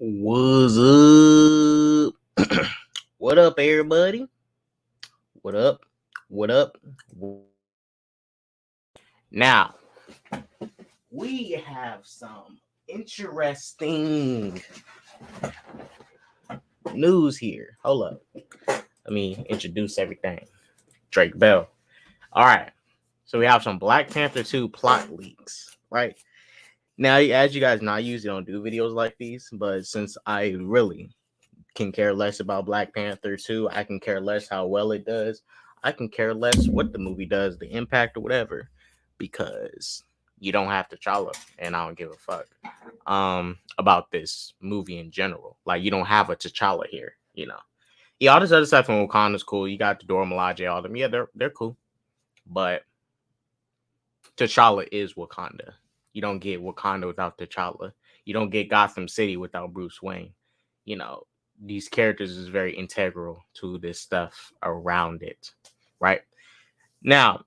What's up? What up, everybody? What up? What up? Now, we have some interesting news here. Hold up. Let me introduce everything. Drake Bell. All right. So we have some Black Panther 2 plot leaks, right? Now, as you guys know, I usually don't do videos like these, but since I really can care less about Black Panther 2, I can care less how well it does. I can care less what the movie does, the impact or whatever, because you don't have T'Challa, and I don't give a fuck about this movie in general. Like, you don't have a T'Challa here, you know. Yeah, all this other stuff from Wakanda's cool. You got the Dora Milaje, all them. Yeah, they're cool. But T'Challa is Wakanda. You don't get Wakanda without T'Challa. You don't get Gotham City without Bruce Wayne. You know, these characters is very integral to this stuff around it, right? Now,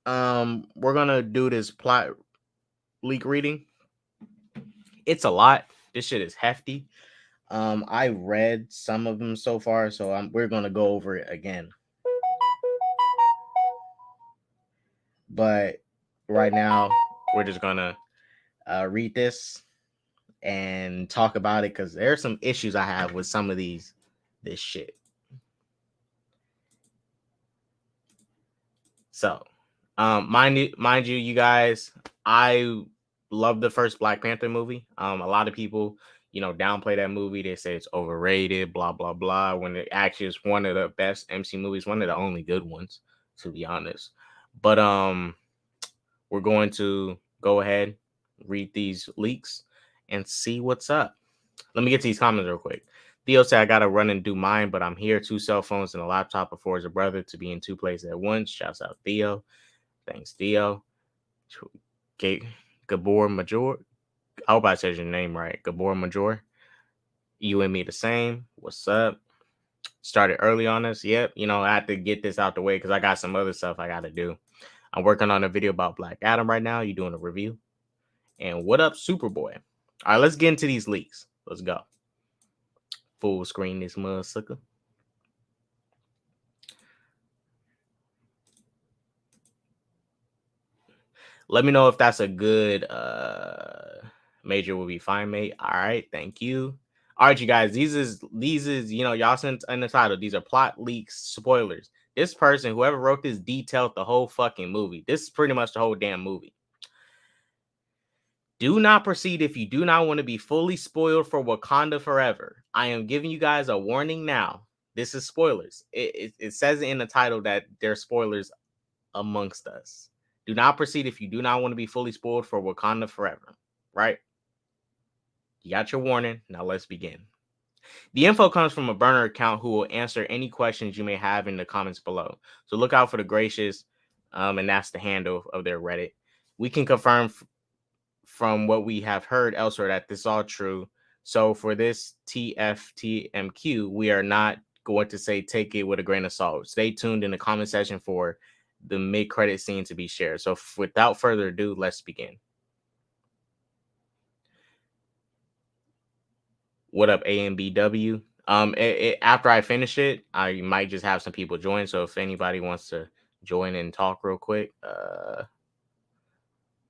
we're gonna do this plot leak reading. It's a lot. This shit is hefty. I read some of them so far, so we're gonna go over it again. But right now, we're just gonna read this and talk about it because there are some issues I have with some of this shit. So, mind you, you guys, I love the first Black Panther movie. A lot of people, downplay that movie. They say it's overrated, blah blah blah. When it actually is one of the best MC movies, one of the only good ones, to be honest. But we're going to go ahead, read these leaks, and see what's up. Let me get to these comments real quick. Theo said, I got to run and do mine, but I'm here. 2 cell phones and a laptop affords a brother to be in 2 places at once. Shouts out Theo. Thanks, Dio. Gabor Major. I hope I said your name right. Gabor Major. You and me the same. What's up? Started early on this. Yep. I had to get this out the way because I got some other stuff I got to do. I'm working on a video about Black Adam right now. You doing a review? And what up, Superboy? All right, let's get into these leaks. Let's go. Full screen this motherfucker. Let me know if that's a good major will be fine, mate. All right, thank you. All right, you guys. These is y'all sent in the title. These are plot leaks, spoilers. This person, whoever wrote this, detailed the whole fucking movie. This is pretty much the whole damn movie. Do not proceed if you do not want to be fully spoiled for Wakanda Forever. I am giving you guys a warning now. This is spoilers. It says in the title that there's spoilers amongst us. Do not proceed if you do not want to be fully spoiled for Wakanda Forever. Right? You got your warning. Now let's begin. The info comes from a burner account who will answer any questions you may have in the comments below. So look out for the gracious, and that's the handle of their Reddit. We can confirm from what we have heard elsewhere that this is all true. So for this TFTMQ, we are not going to say take it with a grain of salt. Stay tuned in the comment section for the mid-credit scene to be shared. So without further ado, let's begin. What up, AMBW? After I finish it, I might just have some people join. So if anybody wants to join and talk real quick,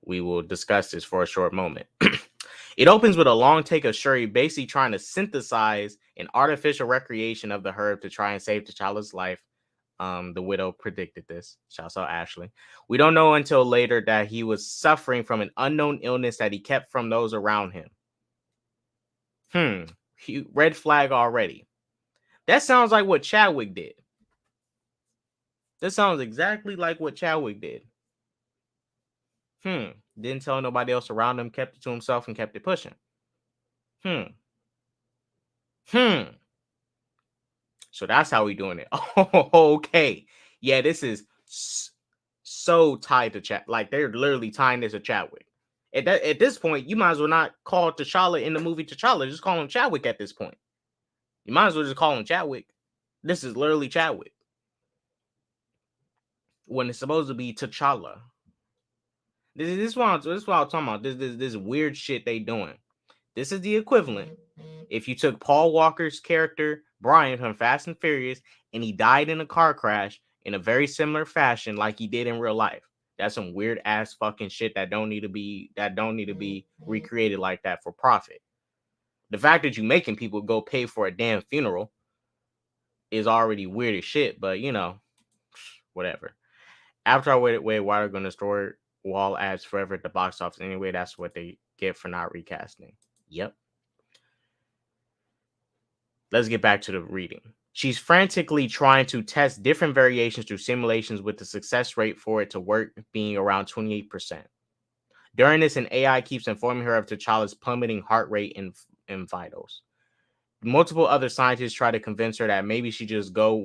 we will discuss this for a short moment. It opens with a long take of Shuri basically trying to synthesize an artificial recreation of the herb to try and save T'Challa's life. The widow predicted this. Shouts out Ashley. We don't know until later that he was suffering from an unknown illness that he kept from those around him. Red flag already. That sounds like what Chadwick did. That sounds exactly like what Chadwick did. Didn't tell nobody else around him, kept it to himself, and kept it pushing. So that's how we doing it. Okay. Yeah, this is so tied to Chad. Like, they're literally tying this to Chadwick. At this point, you might as well not call T'Challa in the movie T'Challa. Just call him Chadwick at this point. You might as well just call him Chadwick. This is literally Chadwick. When it's supposed to be T'Challa. This is what I'm talking about. This weird shit they doing. This is the equivalent. If you took Paul Walker's character, Brian, from Fast and Furious, and he died in a car crash in a very similar fashion like he did in real life. That's some weird ass fucking shit that don't need to be recreated like that for profit. The fact that you making people go pay for a damn funeral is already weird as shit, but whatever. After I waited, why are going to store wall ads forever at the box office anyway? That's what they get for not recasting. Yep. Let's get back to the reading. She's frantically trying to test different variations through simulations with the success rate for it to work being around 28%. During this, an AI keeps informing her of T'Challa's plummeting heart rate and vitals. Multiple other scientists try to convince her that maybe she just go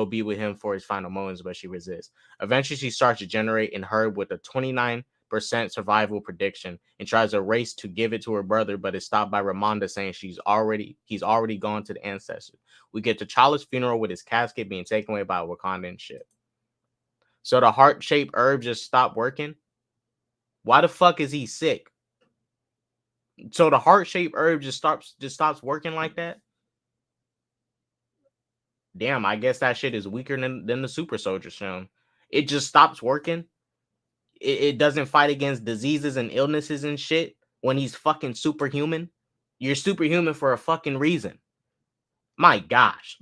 be with him for his final moments, but she resists. Eventually, she starts to generate in her with a 29% survival prediction and tries a race to give it to her brother, but is stopped by Ramonda saying he's already gone to the ancestors. We get T'Challa's funeral with his casket being taken away by a Wakandan ship. So the heart-shaped herb just stopped working? Why the fuck is he sick? So the heart-shaped herb just stops working like that? Damn, I guess that shit is weaker than the super soldier serum. It just stops working. It doesn't fight against diseases and illnesses and shit when he's fucking superhuman. You're superhuman for a fucking reason. My gosh.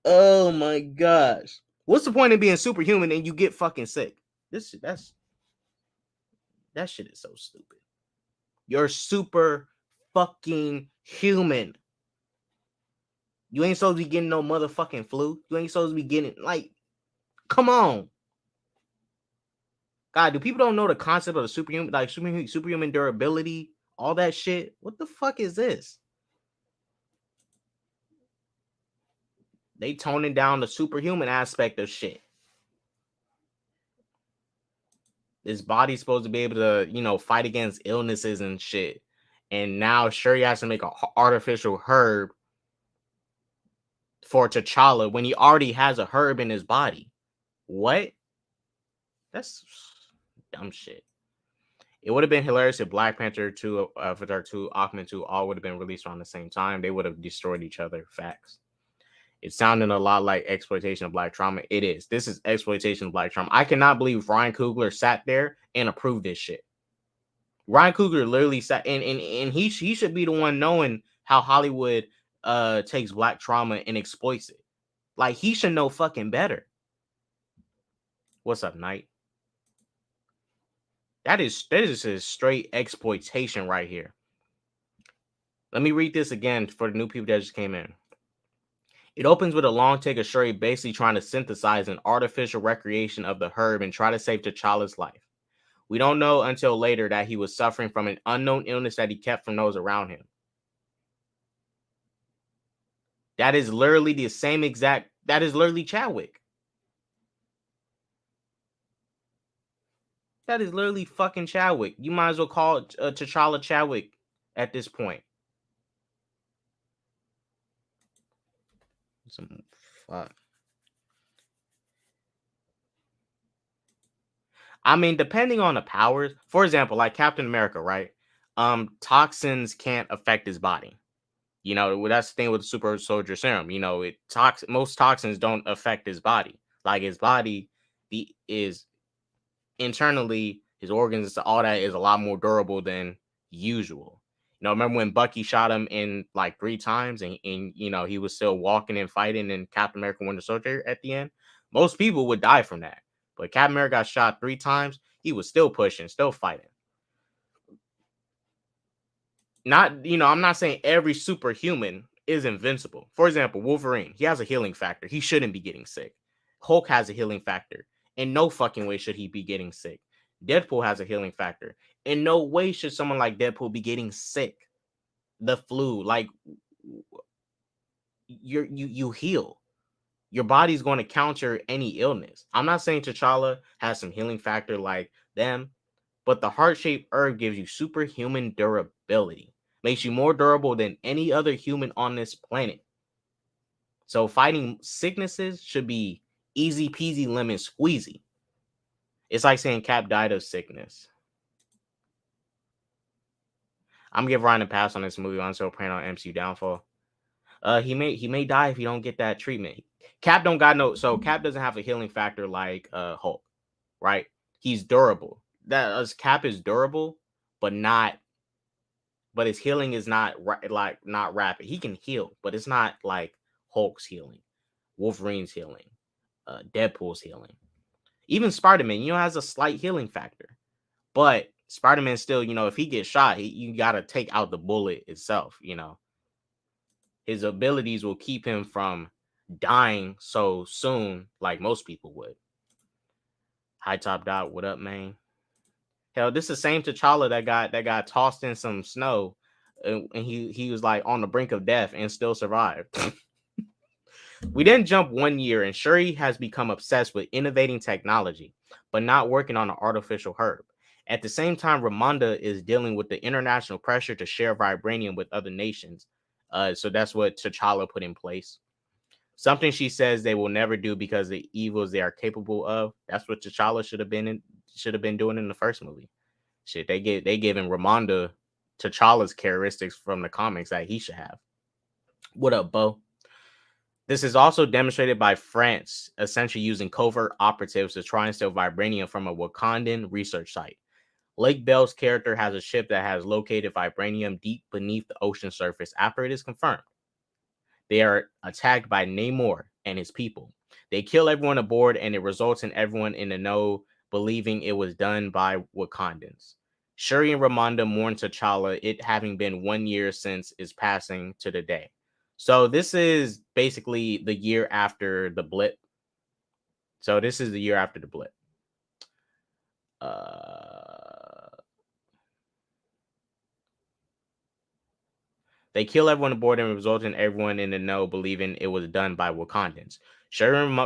Oh my gosh. What's the point of being superhuman and you get fucking sick? That shit is so stupid. You're super fucking human. You ain't supposed to be getting no motherfucking flu. You ain't supposed to be getting, like, come on. God, do people don't know the concept of the superhuman, like superhuman durability, all that shit? What the fuck is this? They toning down the superhuman aspect of shit. His body's supposed to be able to, fight against illnesses and shit. And now Shuri has to make an artificial herb for T'Challa when he already has a herb in his body. What? That's dumb shit. It would have been hilarious if Black Panther 2, Avatar 2, Aquaman 2 all would have been released around the same time. They would have destroyed each other. Facts. It sounded a lot like exploitation of Black trauma. It is. This is exploitation of Black trauma. I cannot believe Ryan Coogler sat there and approved this shit. Ryan Coogler literally sat and he should be the one knowing how Hollywood takes Black trauma and exploits it. Like, he should know fucking better. What's up, Knight? That is a straight exploitation right here. Let me read this again for the new people that just came in. It opens with a long take of Shuri basically trying to synthesize an artificial recreation of the herb and try to save T'Challa's life. We don't know until later that he was suffering from an unknown illness that he kept from those around him. That is literally the same exact. That is literally Chadwick. That is literally fucking Chadwick. You might as well call it T'Challa Chadwick at this point. Some fuck. I mean, depending on the powers, for example, like Captain America, right? Toxins can't affect his body. That's the thing with the super soldier serum. Most toxins don't affect his body. Like, his body is internally, his organs, all that is a lot more durable than usual. Remember when Bucky shot him in like 3 times and he was still walking and fighting in Captain America Winter Soldier at the end? Most people would die from that. But Captain America got shot 3 times. He was still pushing, still fighting. I'm not saying every superhuman is invincible. For example, Wolverine, he has a healing factor. He shouldn't be getting sick. Hulk has a healing factor. In no fucking way should he be getting sick. Deadpool has a healing factor. In no way should someone like Deadpool be getting sick. The flu, like, you heal. Your body's going to counter any illness. I'm not saying T'Challa has some healing factor like them, but the heart-shaped herb gives you superhuman durability. Makes you more durable than any other human on this planet. So fighting sicknesses should be easy peasy lemon squeezy. It's like saying Cap died of sickness. I'm gonna give Ryan a pass on this movie until praying on MCU downfall. He may die if he don't get that treatment. Cap don't got no, so Cap doesn't have a healing factor like Hulk, right? He's durable. Cap is durable, but his healing is not not rapid. He can heal, but it's not like Hulk's healing, Wolverine's healing, Deadpool's healing. Even Spider-Man, has a slight healing factor, but Spider-Man still, if he gets shot, you got to take out the bullet itself. His abilities will keep him from dying so soon, like most people would. High Top Dot, what up, man? Hell, this is the same T'Challa that got tossed in some snow, and he was like on the brink of death and still survived. We then jump 1 year, and Shuri has become obsessed with innovating technology, but not working on an artificial herb. At the same time, Ramonda is dealing with the international pressure to share vibranium with other nations. So that's what T'Challa put in place. Something she says they will never do because the evils they are capable of. That's what T'Challa should have been doing in the first movie. Shit, they giving Ramonda T'Challa's characteristics from the comics that he should have. What up, Bo? This is also demonstrated by France essentially using covert operatives to try and steal vibranium from a Wakandan research site. Lake Bell's character has a ship that has located vibranium deep beneath the ocean surface after it is confirmed. They are attacked by Namor and his people. They kill everyone aboard, and it results in everyone in the know believing it was done by Wakandans. Shuri and Ramonda mourn T'Challa, it having been 1 year since his passing to the day. So this is basically the year after the blip. They kill everyone aboard and result in everyone in the know believing it was done by Wakandans. Shuri and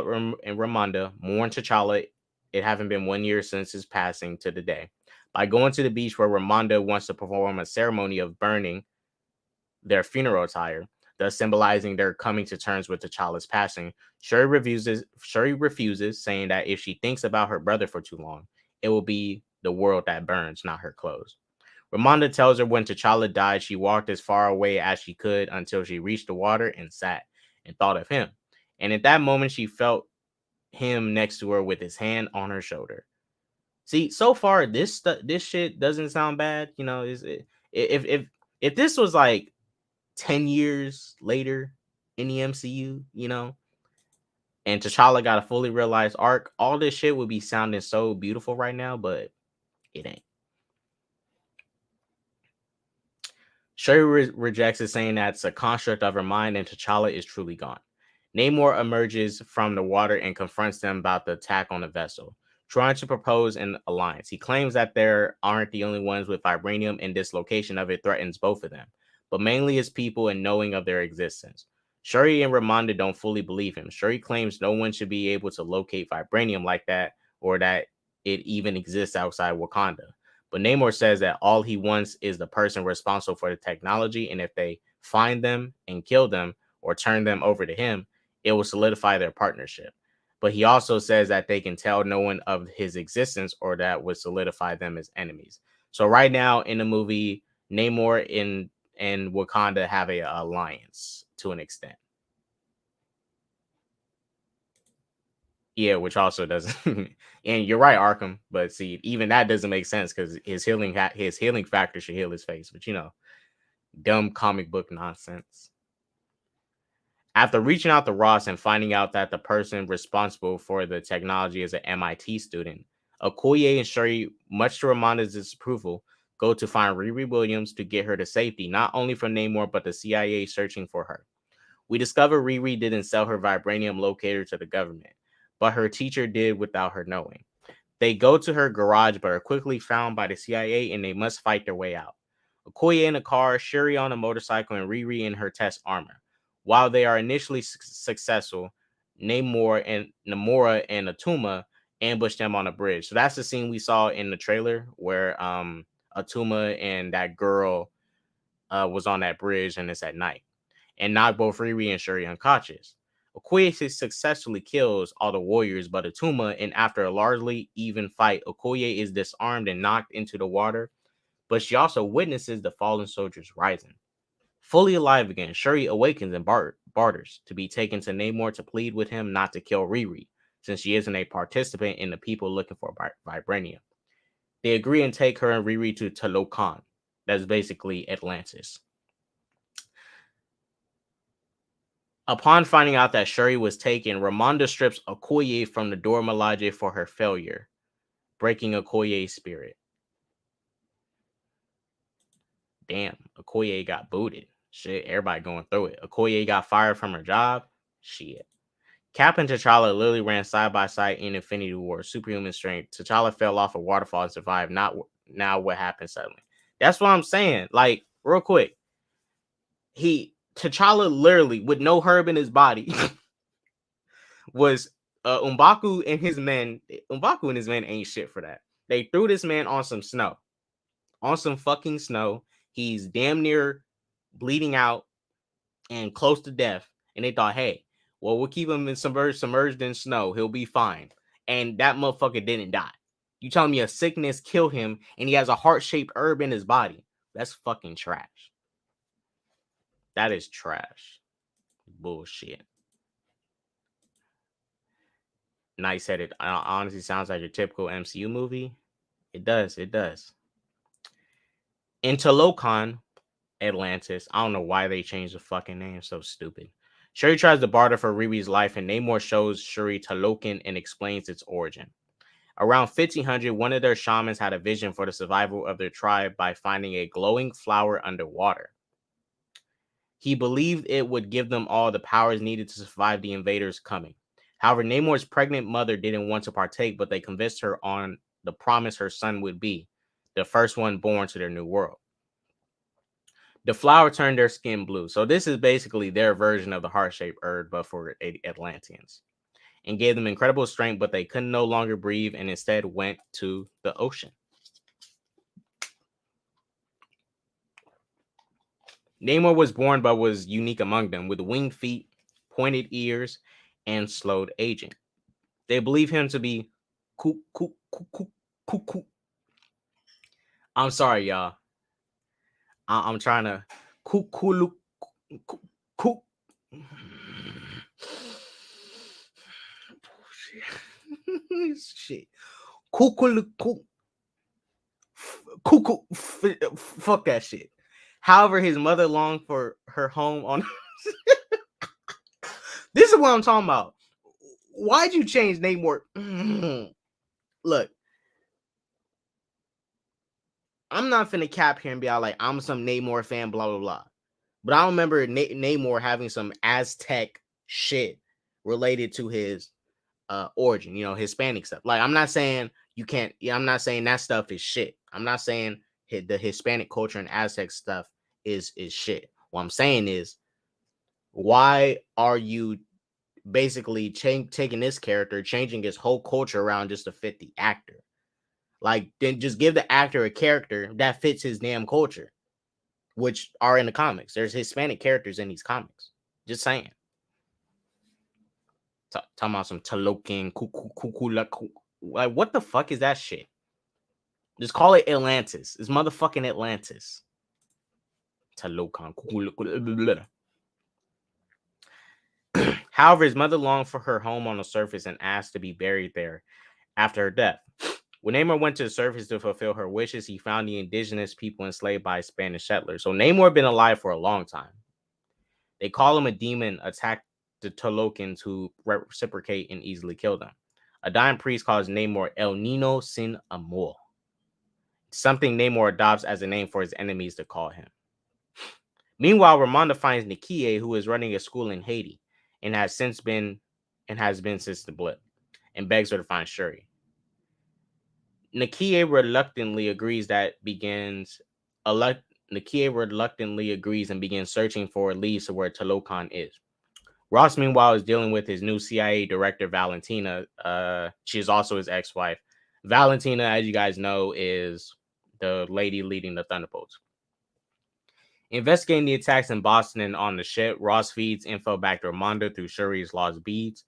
Ramonda mourn T'Challa it having been 1 year since his passing to the day. By going to the beach where Ramonda wants to perform a ceremony of burning their funeral attire, thus symbolizing their coming to terms with T'Challa's passing, Shuri refuses, saying that if she thinks about her brother for too long, it will be the world that burns, not her clothes. Ramonda tells her when T'Challa died, she walked as far away as she could until she reached the water and sat and thought of him. And at that moment, she felt him next to her with his hand on her shoulder. See, so far this shit doesn't sound bad. You know, if this was like 10 years later in the MCU, and T'Challa got a fully realized arc, all this shit would be sounding so beautiful right now, but it ain't. Shuri rejects it, saying that's a construct of her mind and T'Challa is truly gone. Namor emerges from the water and confronts them about the attack on the vessel, trying to propose an alliance. He claims that they aren't the only ones with vibranium and dislocation of it threatens both of them, but mainly his people and knowing of their existence. Shuri and Ramonda don't fully believe him. Shuri claims no one should be able to locate vibranium like that or that it even exists outside Wakanda. But Namor says that all he wants is the person responsible for the technology, and if they find them and kill them or turn them over to him, it will solidify their partnership. But he also says that they can tell no one of his existence or that would solidify them as enemies. So right now in the movie, Namor and Wakanda have a alliance to an extent. Yeah, which also doesn't. And you're right, Arkham. But see, even that doesn't make sense because his healing factor should heal his face. But dumb comic book nonsense. After reaching out to Ross and finding out that the person responsible for the technology is an MIT student, Okoye and Shuri, much to Ramonda's disapproval, go to find Riri Williams to get her to safety, not only from Namor but the CIA searching for her. We discover Riri didn't sell her vibranium locator to the government, but her teacher did without her knowing. They go to her garage but are quickly found by the CIA and they must fight their way out. Okoye in a car, Shuri on a motorcycle, and Riri in her test armor. While they are initially successful, Namora and Atuma ambush them on a bridge. So that's the scene we saw in the trailer where Atuma and that girl was on that bridge and it's at night and knock both Riri and Shuri unconscious. Okoye successfully kills all the warriors but Atuma, and after a largely even fight, Okoye is disarmed and knocked into the water, but she also witnesses the fallen soldiers rising. Fully alive again, Shuri awakens and barters to be taken to Namor to plead with him not to kill Riri, since she isn't a participant in the people looking for vibranium. They agree and take her and Riri to Talokan. That's basically Atlantis. Upon finding out that Shuri was taken, Ramonda strips Okoye from the Dora Milaje for her failure, breaking Okoye's spirit. Damn, Okoye got booted. Shit, everybody going through it. Okoye got fired from her job. Shit. Cap and T'Challa literally ran side by side in Infinity War, superhuman strength. T'Challa fell off a waterfall and survived. Not now what happened suddenly. That's what I'm saying. Like, real quick. T'Challa literally, with no herb in his body, was M'Baku and his men. M'Baku and his men ain't shit for that. They threw this man on some snow. On some fucking snow. He's damn near bleeding out and close to death. And they thought, hey, well, we'll keep him submerged in snow. He'll be fine. And that motherfucker didn't die. You telling me a sickness killed him and he has a heart-shaped herb in his body? That's fucking trash. That is trash. Bullshit. Nice headed. Honestly, sounds like a typical MCU movie. It does. It does. In Talokan, Atlantis. I don't know why they changed the fucking name. So stupid. Shuri tries to barter for Riri's life, and Namor shows Shuri Talokan and explains its origin. Around 1500, one of their shamans had a vision for the survival of their tribe by finding a glowing flower underwater. He believed it would give them all the powers needed to survive the invaders coming. However, Namor's pregnant mother didn't want to partake, but they convinced her on the promise her son would be the first one born to their new world. The flower turned their skin blue. So this is basically their version of the heart-shaped herb, but for Atlanteans. and gave them incredible strength, but they could no longer breathe and instead went to the ocean. Namor was born but was unique among them, with winged feet, pointed ears, and slowed aging. They believe him to be cuckoo. I'm sorry, y'all. I'm trying to cuckoo. Shit. Cuckoo. Fuck that shit. However, his mother longed for her home on. This is what I'm talking about. Why'd you change Namor? Look, I'm not finna cap here and be all like, I'm some Namor fan, blah, blah, blah. But I remember Namor having some Aztec shit related to his origin, you know, Hispanic stuff. Like, I'm not saying you can't, I'm not saying that stuff is shit. I'm not saying the Hispanic culture and Aztec stuff is shit. What I'm saying is, why are you basically taking this character, changing his whole culture around just to fit the actor? Like, then just give the actor a character that fits his damn culture, which are in the comics. There's Hispanic characters in these comics. Just saying. Talking about some Talokan, like, what the fuck is that shit? Just call it Atlantis. It's motherfucking Atlantis. Talokan. However, his mother longed for her home on the surface and asked to be buried there after her death. When Namor went to the surface to fulfill her wishes, he found the indigenous people enslaved by Spanish settlers. So Namor had been alive for a long time. They call him a demon, attacked the Tolokans who reciprocate and easily kill them. A dying priest calls Namor El Nino Sin Amor, something Namor adopts as a name for his enemies to call him. Meanwhile, Ramonda finds Nakia, who is running a school in Haiti and has been since the blip, and begs her to find Shuri. Nakia reluctantly agrees and begins searching for leads to where Talokan is. Ross, meanwhile, is dealing with his new CIA director, Valentina. She is also his ex-wife. Valentina, as you guys know, is the lady leading the Thunderbolts. Investigating the attacks in Boston and on the ship, Ross feeds info back to Ramonda through Shuri's lost beads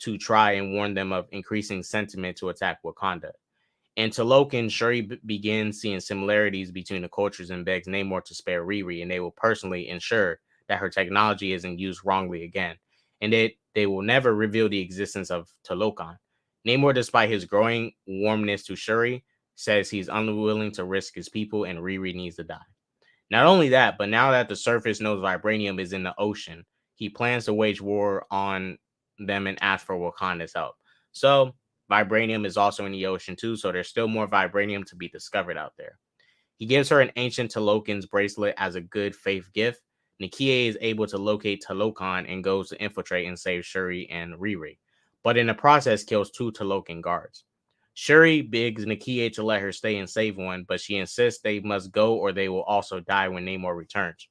to try and warn them of increasing sentiment to attack Wakanda. In Talokan, Shuri begins seeing similarities between the cultures and begs Namor to spare Riri, and they will personally ensure that her technology isn't used wrongly again, and that they will never reveal the existence of Talokan. Namor, despite his growing warmness to Shuri, says he's unwilling to risk his people and Riri needs to die. Not only that, but now that the surface knows vibranium is in the ocean, he plans to wage war on them and ask for Wakanda's help. So, vibranium is also in the ocean too, so there's still more vibranium to be discovered out there. He gives her an ancient Talokan's bracelet as a good faith gift. Nakia is able to locate Talokan and goes to infiltrate and save Shuri and Riri, but in the process kills 2 Talokan guards. Shuri begs Nakia to let her stay and save one, but she insists they must go or they will also die when Namor returns.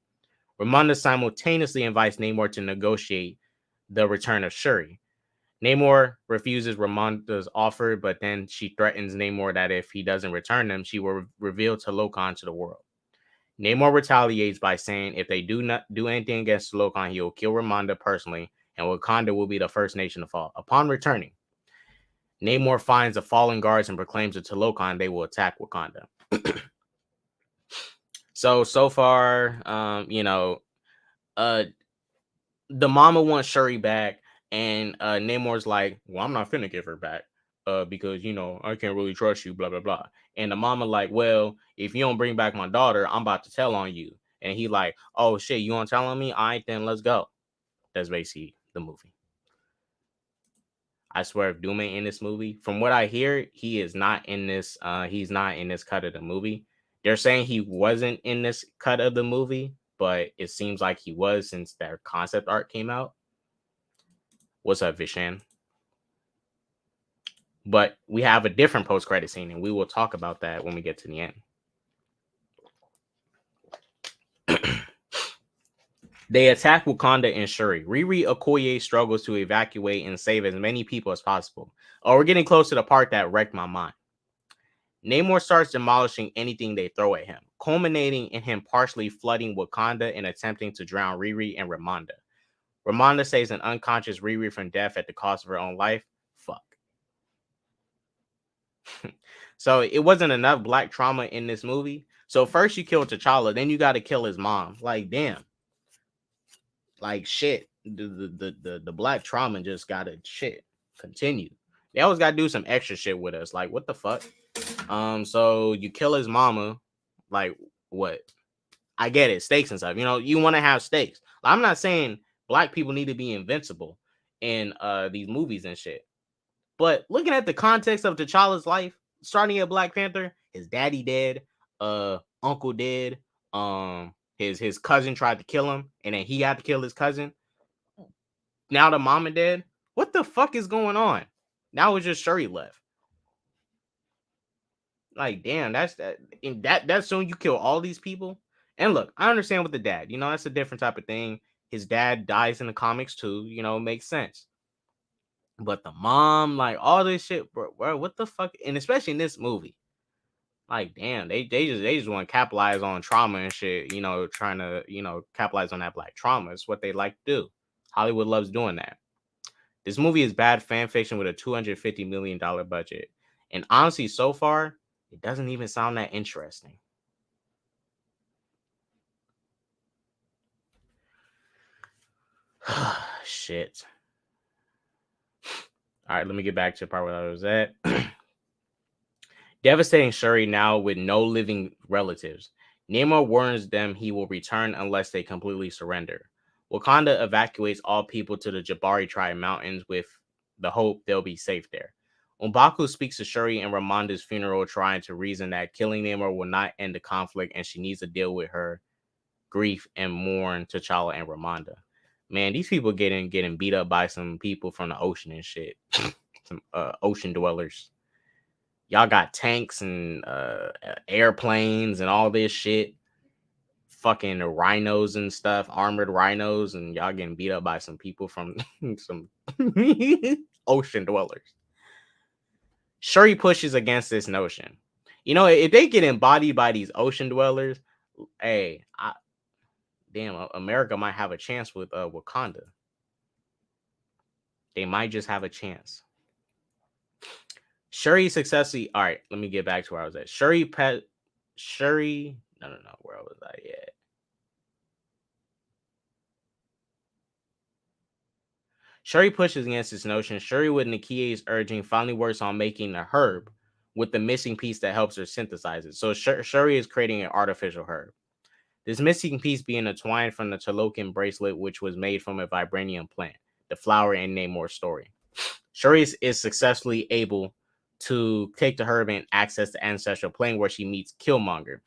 Ramonda simultaneously invites Namor to negotiate the return of Shuri. Namor refuses Ramonda's offer, but then she threatens Namor that if he doesn't return them, she will reveal Talokan to the world. Namor retaliates by saying if they do not do anything against Talokan, he will kill Ramonda personally, and Wakanda will be the first nation to fall. Upon returning, Namor finds the fallen guards and proclaims to Talokan they will attack Wakanda. So far, the mama wants Shuri back, and Namor's like, well, I'm not finna give her back, because I can't really trust you, blah blah blah. And the mama like, well, if you don't bring back my daughter, I'm about to tell on you. And he like, oh shit, you want to tell on me? All right, then let's go. That's basically the movie. I swear, if Doom ain't in this movie, from what I hear, he is not in this. He's not in this cut of the movie. They're saying he wasn't in this cut of the movie, but it seems like he was since their concept art came out. What's up, Vishan? But we have a different post-credit scene, and we will talk about that when we get to the end. They attack Wakanda and Shuri. Riri Okoye struggles to evacuate and save as many people as possible. Oh, we're getting close to the part that wrecked my mind. Namor starts demolishing anything they throw at him, culminating in him partially flooding Wakanda and attempting to drown Riri and Ramonda. Ramonda saves an unconscious Riri from death at the cost of her own life. Fuck. So it wasn't enough black trauma in this movie. So first you kill T'Challa, then you got to kill his mom. Like damn. Like shit. The black trauma just gotta shit continue. They always gotta do some extra shit with us. Like what the fuck? So you kill his mama. Like what? I get it, stakes and stuff. You know, you want to have stakes. I'm not saying black people need to be invincible in these movies and shit. But looking at the context of T'Challa's life, starting at Black Panther, his daddy dead, uncle dead, his cousin tried to kill him, and then he had to kill his cousin. Now the mom and dad. What the fuck is going on? Now it's just Shuri left. Like, damn, that's that. In that soon you kill all these people. And look, I understand with the dad. You know, that's a different type of thing. His dad dies in the comics too. You know, it makes sense. But the mom, like all this shit, bro, what the fuck? And especially in this movie, like, damn, they just want to capitalize on trauma and shit. You know, trying to capitalize on that black trauma. It's what they like to do. Hollywood loves doing that. This movie is bad fan fiction with a $250 million budget, and honestly, so far, it doesn't even sound that interesting. Shit. All right, let me get back to the part where I was at. Devastating Shuri now with no living relatives. Namor warns them he will return unless they completely surrender. Wakanda evacuates all people to the Jabari tribe mountains with the hope they'll be safe there. M'Baku speaks to Shuri and Ramonda's funeral, trying to reason that killing Namor will not end the conflict and she needs to deal with her grief and mourn T'Challa and Ramonda. Man, these people getting beat up by some people from the ocean and shit. Some ocean dwellers. Y'all got tanks and airplanes and all this shit. Fucking rhinos and stuff, armored rhinos, and y'all getting beat up by some people from some ocean dwellers. Shuri pushes against this notion. You know, if they get embodied by these ocean dwellers, hey, damn, America might have a chance with Wakanda. They might just have a chance. Shuri successfully. All right, let me get back to where I was at. Shuri. No. Where was I at? Shuri pushes against this notion. Shuri, with Nakia's urging, finally works on making a herb with the missing piece that helps her synthesize it. So Shuri is creating an artificial herb. This missing piece being a twine from the Talokan bracelet, which was made from a vibranium plant, the flower in Namor's story. Shuri is successfully able to take the herb and access the ancestral plane where she meets Killmonger.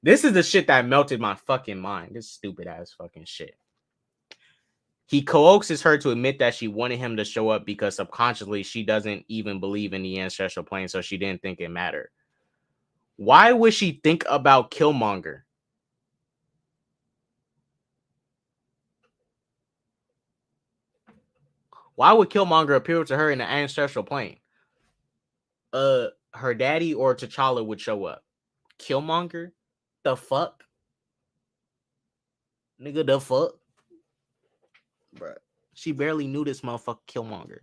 This is the shit that melted my fucking mind. This stupid ass fucking shit. He coaxes her to admit that she wanted him to show up because subconsciously she doesn't even believe in the ancestral plane, so she didn't think it mattered. Why would she think about Killmonger? Why would Killmonger appear to her in the ancestral plane? Her daddy or T'Challa would show up. Killmonger? The fuck? Nigga, the fuck? Bruh. She barely knew this motherfucker Killmonger.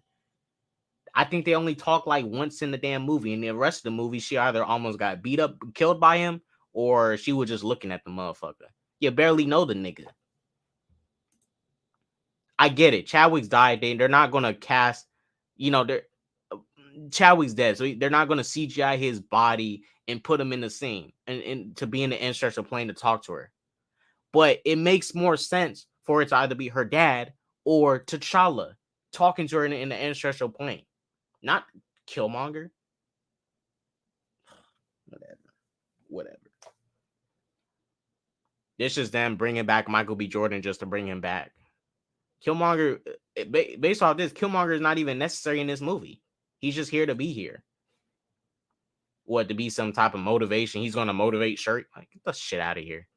I think they only talk like once in the damn movie. And the rest of the movie, she either almost got beat up, killed by him, or she was just looking at the motherfucker. You barely know the nigga. I get it. Chadwick's died. They're not going to cast, Chadwick's dead. So they're not going to CGI his body and put him in the scene and to be in the ancestral plane to talk to her. But it makes more sense for it to either be her dad or T'Challa talking to her in the ancestral plane. Not Killmonger. Whatever. This is them bringing back Michael B. Jordan just to bring him back. Killmonger, based off this, Killmonger is not even necessary in this movie. He's just here to be here. What, to be some type of motivation? He's going to motivate Shuri? Like, get the shit out of here.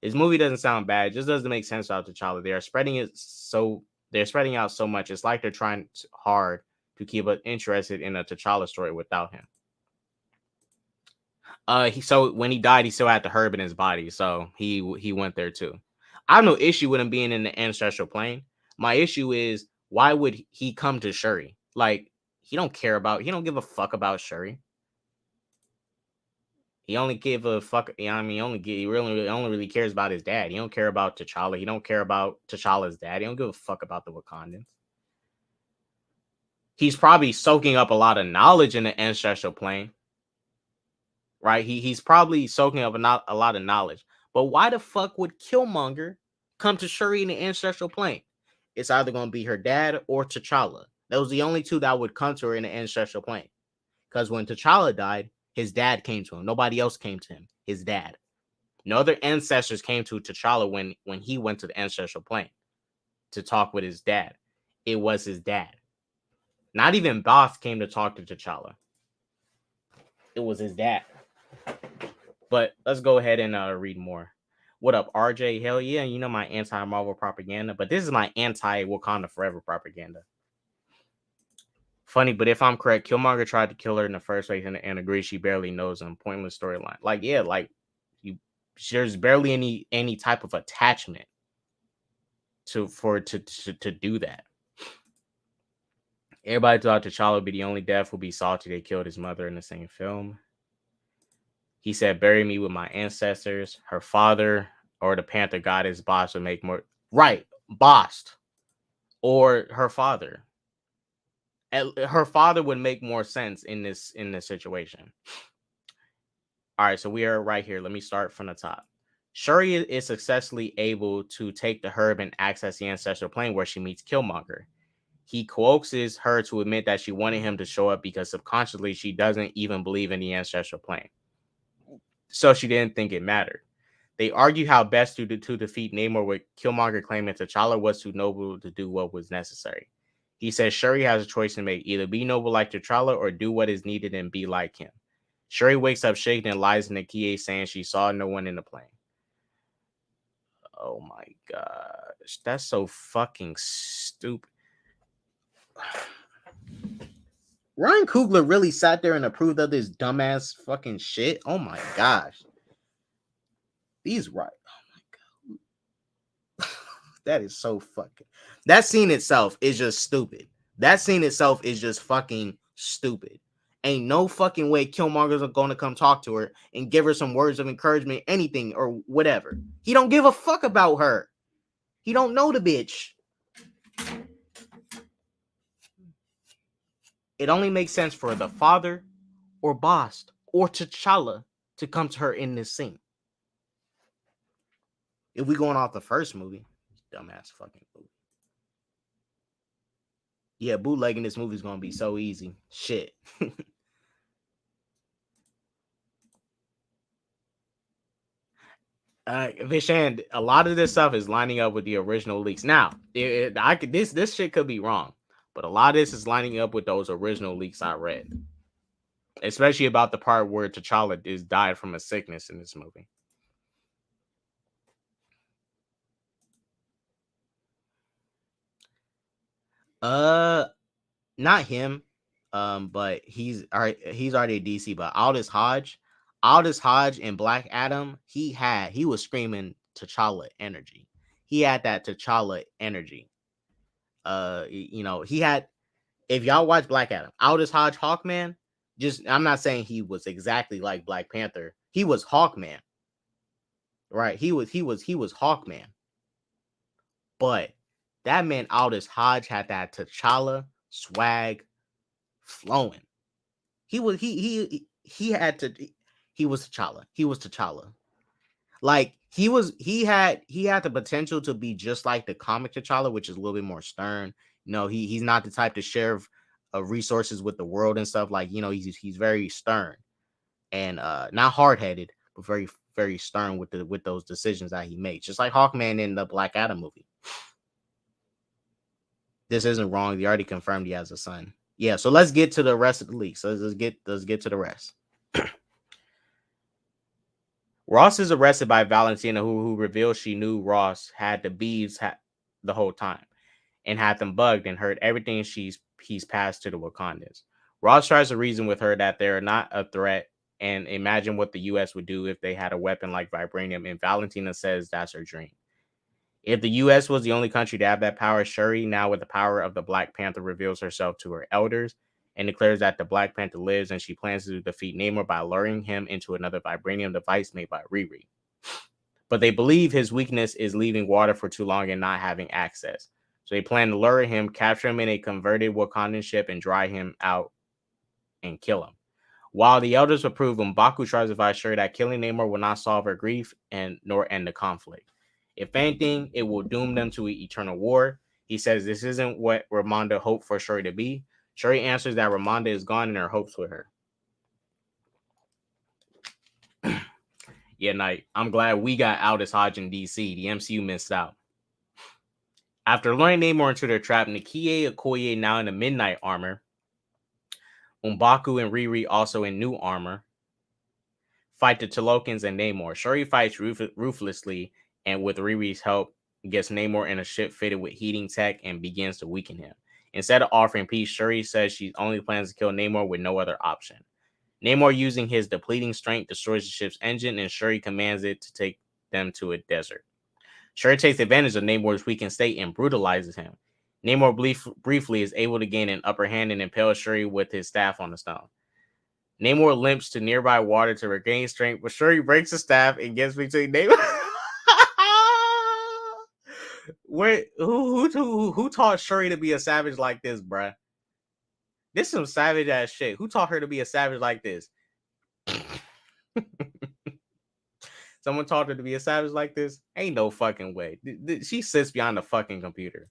This movie doesn't sound bad. It just doesn't make sense without T'Challa. They're spreading out so much. It's like they're trying hard to keep us interested in a T'Challa story without him. So when he died, he still had the herb in his body, so he went there too. I have no issue with him being in the ancestral plane. My issue is why would he come to Shuri? Like he don't give a fuck about Shuri. He only give a fuck. You know what I mean, he only really cares about his dad. He don't care about T'Challa. He don't care about T'Challa's dad. He don't give a fuck about the Wakandans. He's probably soaking up a lot of knowledge in the ancestral plane, right? He's probably soaking up a lot of knowledge. But why the fuck would Killmonger come to Shuri in the ancestral plane? It's either going to be her dad or T'Challa. Those are the only two that would come to her in the ancestral plane. Because when T'Challa died, his dad came to him. Nobody else came to him. His dad. No other ancestors came to T'Challa when he went to the ancestral plane to talk with his dad. It was his dad. Not even Boss came to talk to T'Challa. It was his dad. But let's go ahead and read more. What up, RJ? Hell yeah, you know my anti-Marvel propaganda, but this is my anti-Wakanda Forever propaganda. Funny, but if I'm correct, Killmonger tried to kill her in the first place and agreed she barely knows him. Pointless storyline. Like, yeah, like there's barely any type of attachment to do that. Everybody thought T'Challa would be the only death would be salty they killed his mother in the same film. He said, bury me with my ancestors. Her father or the Panther goddess Boss would make more. Right. Boss. Or her father. Her father would make more sense in this situation. All right. So we are right here. Let me start from the top. Shuri is successfully able to take the herb and access the ancestral plane where she meets Killmonger. He coaxes her to admit that she wanted him to show up because subconsciously she doesn't even believe in the ancestral plane. So she didn't think it mattered. They argue how best to defeat Namor, with Killmonger claiming T'Challa was too noble to do what was necessary. He says Shuri has a choice to make: either be noble like T'Challa or do what is needed and be like him. Shuri wakes up shaken and lies in Nakia, saying she saw no one in the plane. Oh my gosh, that's so fucking stupid. Ryan Coogler really sat there and approved of this dumbass fucking shit. Oh my gosh. These right. Oh my god. That is so fucking. That scene itself is just stupid. That scene itself is just fucking stupid. Ain't no fucking way Killmonger's going to come talk to her and give her some words of encouragement, anything or whatever. He don't give a fuck about her. He don't know the bitch. It only makes sense for the father or Boss or T'Challa to come to her in this scene. If we going off the first movie, dumbass fucking movie. Yeah, bootlegging this movie is going to be so easy. Shit. Vishan, a lot of this stuff is lining up with the original leaks. Now, this shit could be wrong, but a lot of this is lining up with those original leaks I read, especially about the part where T'Challa is died from a sickness in this movie. Not him, but he's already a DC. But Aldous Hodge and Black Adam, he was screaming T'Challa energy. He had that T'Challa energy. He had. If y'all watch Black Adam, Aldous Hodge, Hawkman. I'm not saying he was exactly like Black Panther. He was Hawkman, right? He was Hawkman. But that man Aldous Hodge had that T'Challa swag flowing. He was T'Challa. He was T'Challa. Like he had the potential to be just like the comic T'Challa, which is a little bit more stern. He's not the type to share resources with the world and stuff. Like, he's very stern and not hard-headed, but very, very stern with those decisions that he makes. Just like Hawkman in the Black Adam movie. This isn't wrong. They already confirmed he has a son. Yeah, so let's get to the rest of the leaks. Let's get to the rest. Ross is arrested by Valentina, who reveals she knew Ross had the beads the whole time and had them bugged and heard everything he's passed to the Wakandans. Ross tries to reason with her that they're not a threat and imagine what the U.S. would do if they had a weapon like vibranium, and Valentina says that's her dream. If the U.S. was the only country to have that power, Shuri, now with the power of the Black Panther, reveals herself to her elders and declares that the Black Panther lives and she plans to defeat Namor by luring him into another vibranium device made by Riri. But they believe his weakness is leaving water for too long and not having access. So they plan to lure him, capture him in a converted Wakandan ship, and dry him out and kill him. While the elders approve, M'Baku tries to advise Shuri that killing Namor will not solve her grief and nor end the conflict. If anything, it will doom them to an eternal war. He says this isn't what Ramonda hoped for Shuri to be. Shuri answers that Ramonda is gone and her hopes with her. Yeah, Knight, I'm glad we got Aldous Hodge in DC. The MCU missed out. After luring Namor into their trap, Nakia Okoye, now in the Midnight armor, M'Baku and Riri, also in new armor, fight the Tolokans and Namor. Shuri fights ruthlessly and with Riri's help, gets Namor in a ship fitted with heating tech and begins to weaken him. Instead of offering peace, Shuri says she only plans to kill Namor with no other option. Namor, using his depleting strength, destroys the ship's engine, and Shuri commands it to take them to a desert. Shuri takes advantage of Namor's weakened state and brutalizes him. Namor briefly is able to gain an upper hand and impale Shuri with his staff on the stone. Namor limps to nearby water to regain strength, but Shuri breaks the staff and gets between Namor. Who taught Shuri to be a savage like this, bruh? This is some savage ass shit. Who taught her to be a savage like this? Someone taught her to be a savage like this? Ain't no fucking way. She sits behind the fucking computer.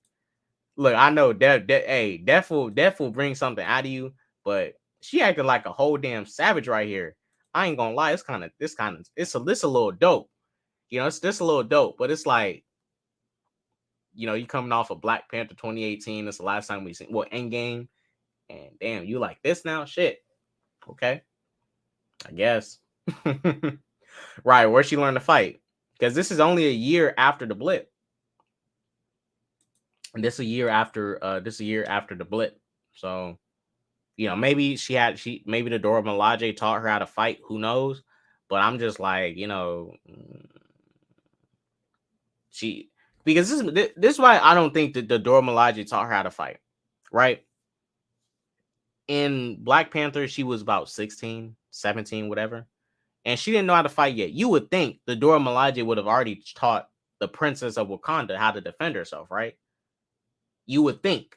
Look, I know Def will bring something out of you, but she acted like a whole damn savage right here. I ain't gonna lie, it's a little dope. You know, it's just a little dope, but it's like, you know, you coming off of Black Panther 2018. That's the last time we seen Endgame, and damn, you like this now? Shit. Okay, I guess. Right, where she learned to fight, because this is only a year after the blip. And this a year after the blip. So, you know, maybe maybe the Dora Milaje taught her how to fight. Who knows? But I'm just like, you know, because this is why I don't think that the Dora Milaje taught her how to fight. Right? In Black Panther, she was about 16, 17, whatever. And she didn't know how to fight yet. You would think the Dora Milaje would have already taught the Princess of Wakanda how to defend herself, right? You would think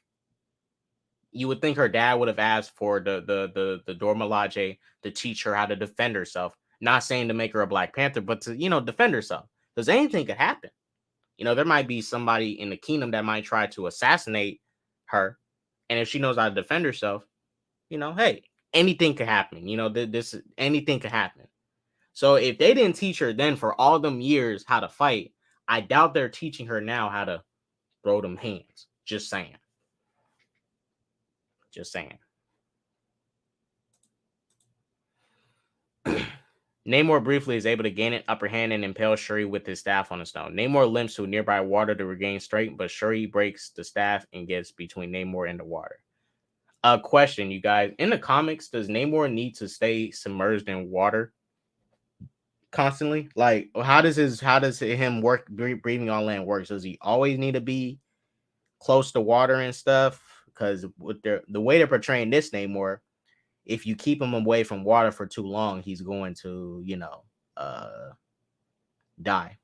her dad would have asked for the Dora Milaje to teach her how to defend herself. Not saying to make her a Black Panther, but to, you know, defend herself. Because anything could happen. You know, there might be somebody in the kingdom that might try to assassinate her. And if she knows how to defend herself, you know, hey, anything could happen. You know, anything could happen. So if they didn't teach her then for all them years how to fight, I doubt they're teaching her now how to throw them hands. Just saying. Just saying. Namor briefly is able to gain an upper hand and impale Shuri with his staff on the stone. Namor limps to nearby water to regain strength, but Shuri breaks the staff and gets between Namor and the water. A question, you guys. In the comics, does Namor need to stay submerged in water constantly? Like, how does him work breathing on land work? Does he always need to be close to water and stuff? Because with the way they're portraying this Namor, if you keep him away from water for too long, he's going to, you know, die.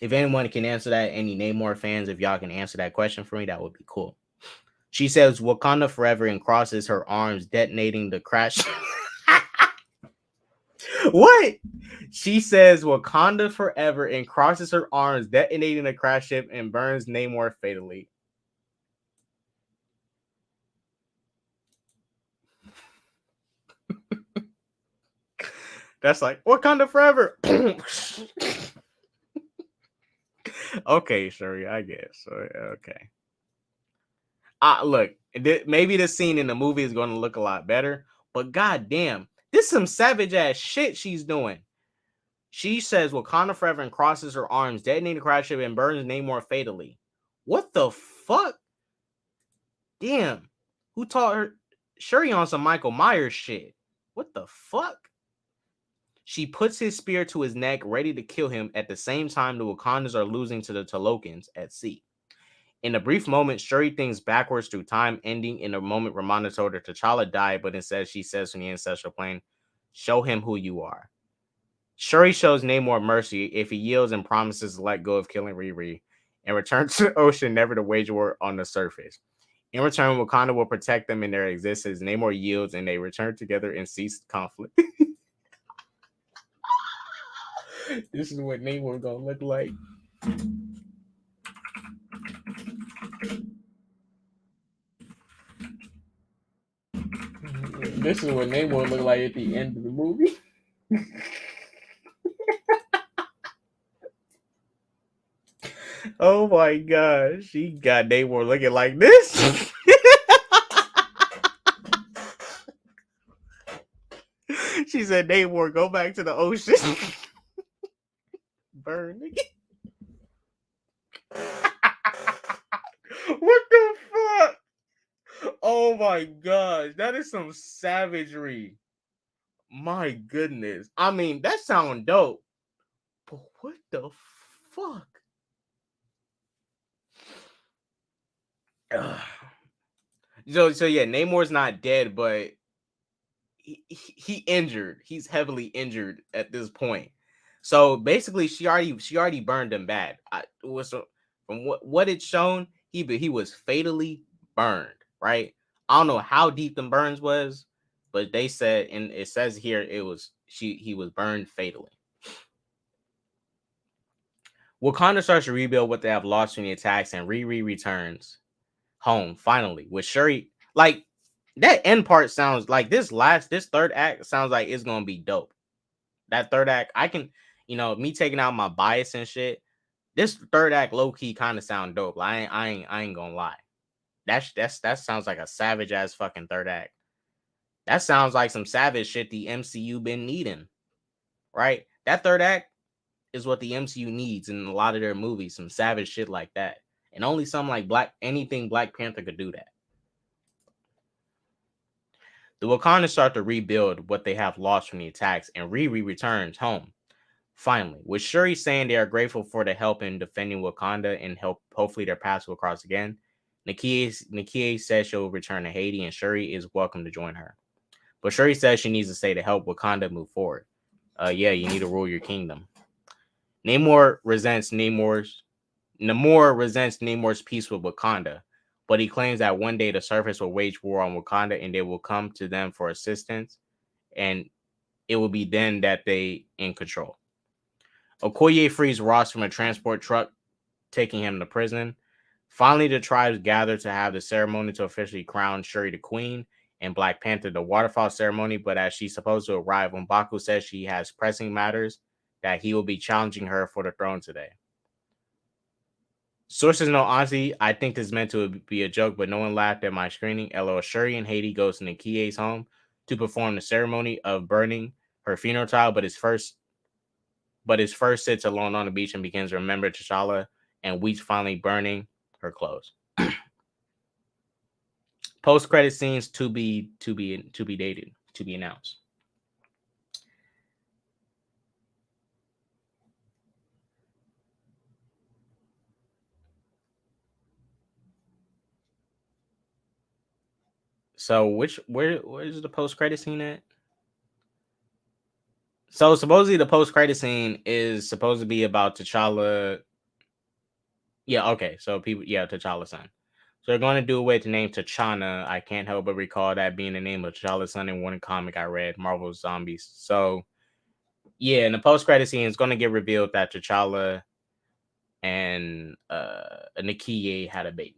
If anyone can answer that, any Namor fans, if y'all can answer that question for me, that would be cool. She says Wakanda forever and crosses her arms, detonating the crash. What? She says Wakanda forever and crosses her arms, detonating the crash ship and burns Namor fatally. That's like Wakanda forever. Okay, Shuri, I guess. Okay. Look, maybe the scene in the movie is going to look a lot better, but goddamn, This some savage ass shit she's doing. She says Wakanda forever and crosses her arms, detonating the crash ship and burns Namor fatally. What the fuck? Damn. Who taught her? Shuri on some Michael Myers shit. What the fuck? She puts his spear to his neck, ready to kill him. At the same time, the Wakandans are losing to the Talokans at sea. In a brief moment, Shuri thinks backwards through time, ending in a moment Ramonda told her T'Challa died, but instead she says from the ancestral plane, show him who you are. Shuri shows Namor mercy if he yields and promises to let go of killing Riri and return to the ocean, never to wage war on the surface. In return, Wakanda will protect them in their existence. Namor yields and they return together and cease conflict. This is what Namor gonna look like. This is what Namor look like at the end of the movie. Oh my gosh, she got Namor looking like this. She said, Namor, go back to the ocean. Burn. What the fuck? Oh my gosh, that is some savagery. My goodness. I mean, that sounds dope. But what the fuck? So yeah, Namor's not dead, but he injured. He's heavily injured at this point. So basically, she already burned him bad. From what it's shown, he was fatally burned. Right. I don't know how deep the burns was, but they said, and it says here he was burned fatally. Wakanda starts to rebuild what they have lost from the attacks, and Riri returns home finally with Shuri. Like that end part sounds like this third act sounds like it's gonna be dope. That third act, I can, me taking out my bias and shit. This third act low key kind of sound dope. Like, I ain't gonna lie. That sounds like a savage ass fucking third act. That sounds like some savage shit the MCU been needing, right? That third act is what the MCU needs in a lot of their movies. Some savage shit like that, and only something like Black Panther could do that. The Wakandans start to rebuild what they have lost from the attacks, and Riri returns home. Finally, with Shuri saying they are grateful for the help in defending Wakanda and hopefully their paths will cross again, Nakia says she'll return to Haiti and Shuri is welcome to join her. But Shuri says she needs to stay to help Wakanda move forward. Yeah, you need to rule your kingdom. Namor resents Namor's peace with Wakanda, but he claims that one day the surface will wage war on Wakanda and they will come to them for assistance, and it will be then that they in control. Okoye frees Ross from a transport truck, taking him to prison. Finally, the tribes gather to have the ceremony to officially crown Shuri the queen and Black Panther the waterfall ceremony, but as she's supposed to arrive, M'Baku says she has pressing matters that he will be challenging her for the throne today. Sources know, honestly, I think this is meant to be a joke, but no one laughed at my screening. LOL. Shuri and Haiti goes to Nikie's home to perform the ceremony of burning her funeral child, but his first sits alone on the beach and begins to remember T'Challa and weeps, finally burning her clothes. Post-credit scenes to be announced. So where's the post-credit scene at? So supposedly the post-credit scene is supposed to be about T'Challa. Yeah, okay. So T'Challa's son. So they're going to do away to name T'Chana. I can't help but recall that being the name of T'Challa's son in one comic I read, Marvel's Zombies. So yeah, in the post-credit scene, it's going to get revealed that T'Challa and Nakia had a baby.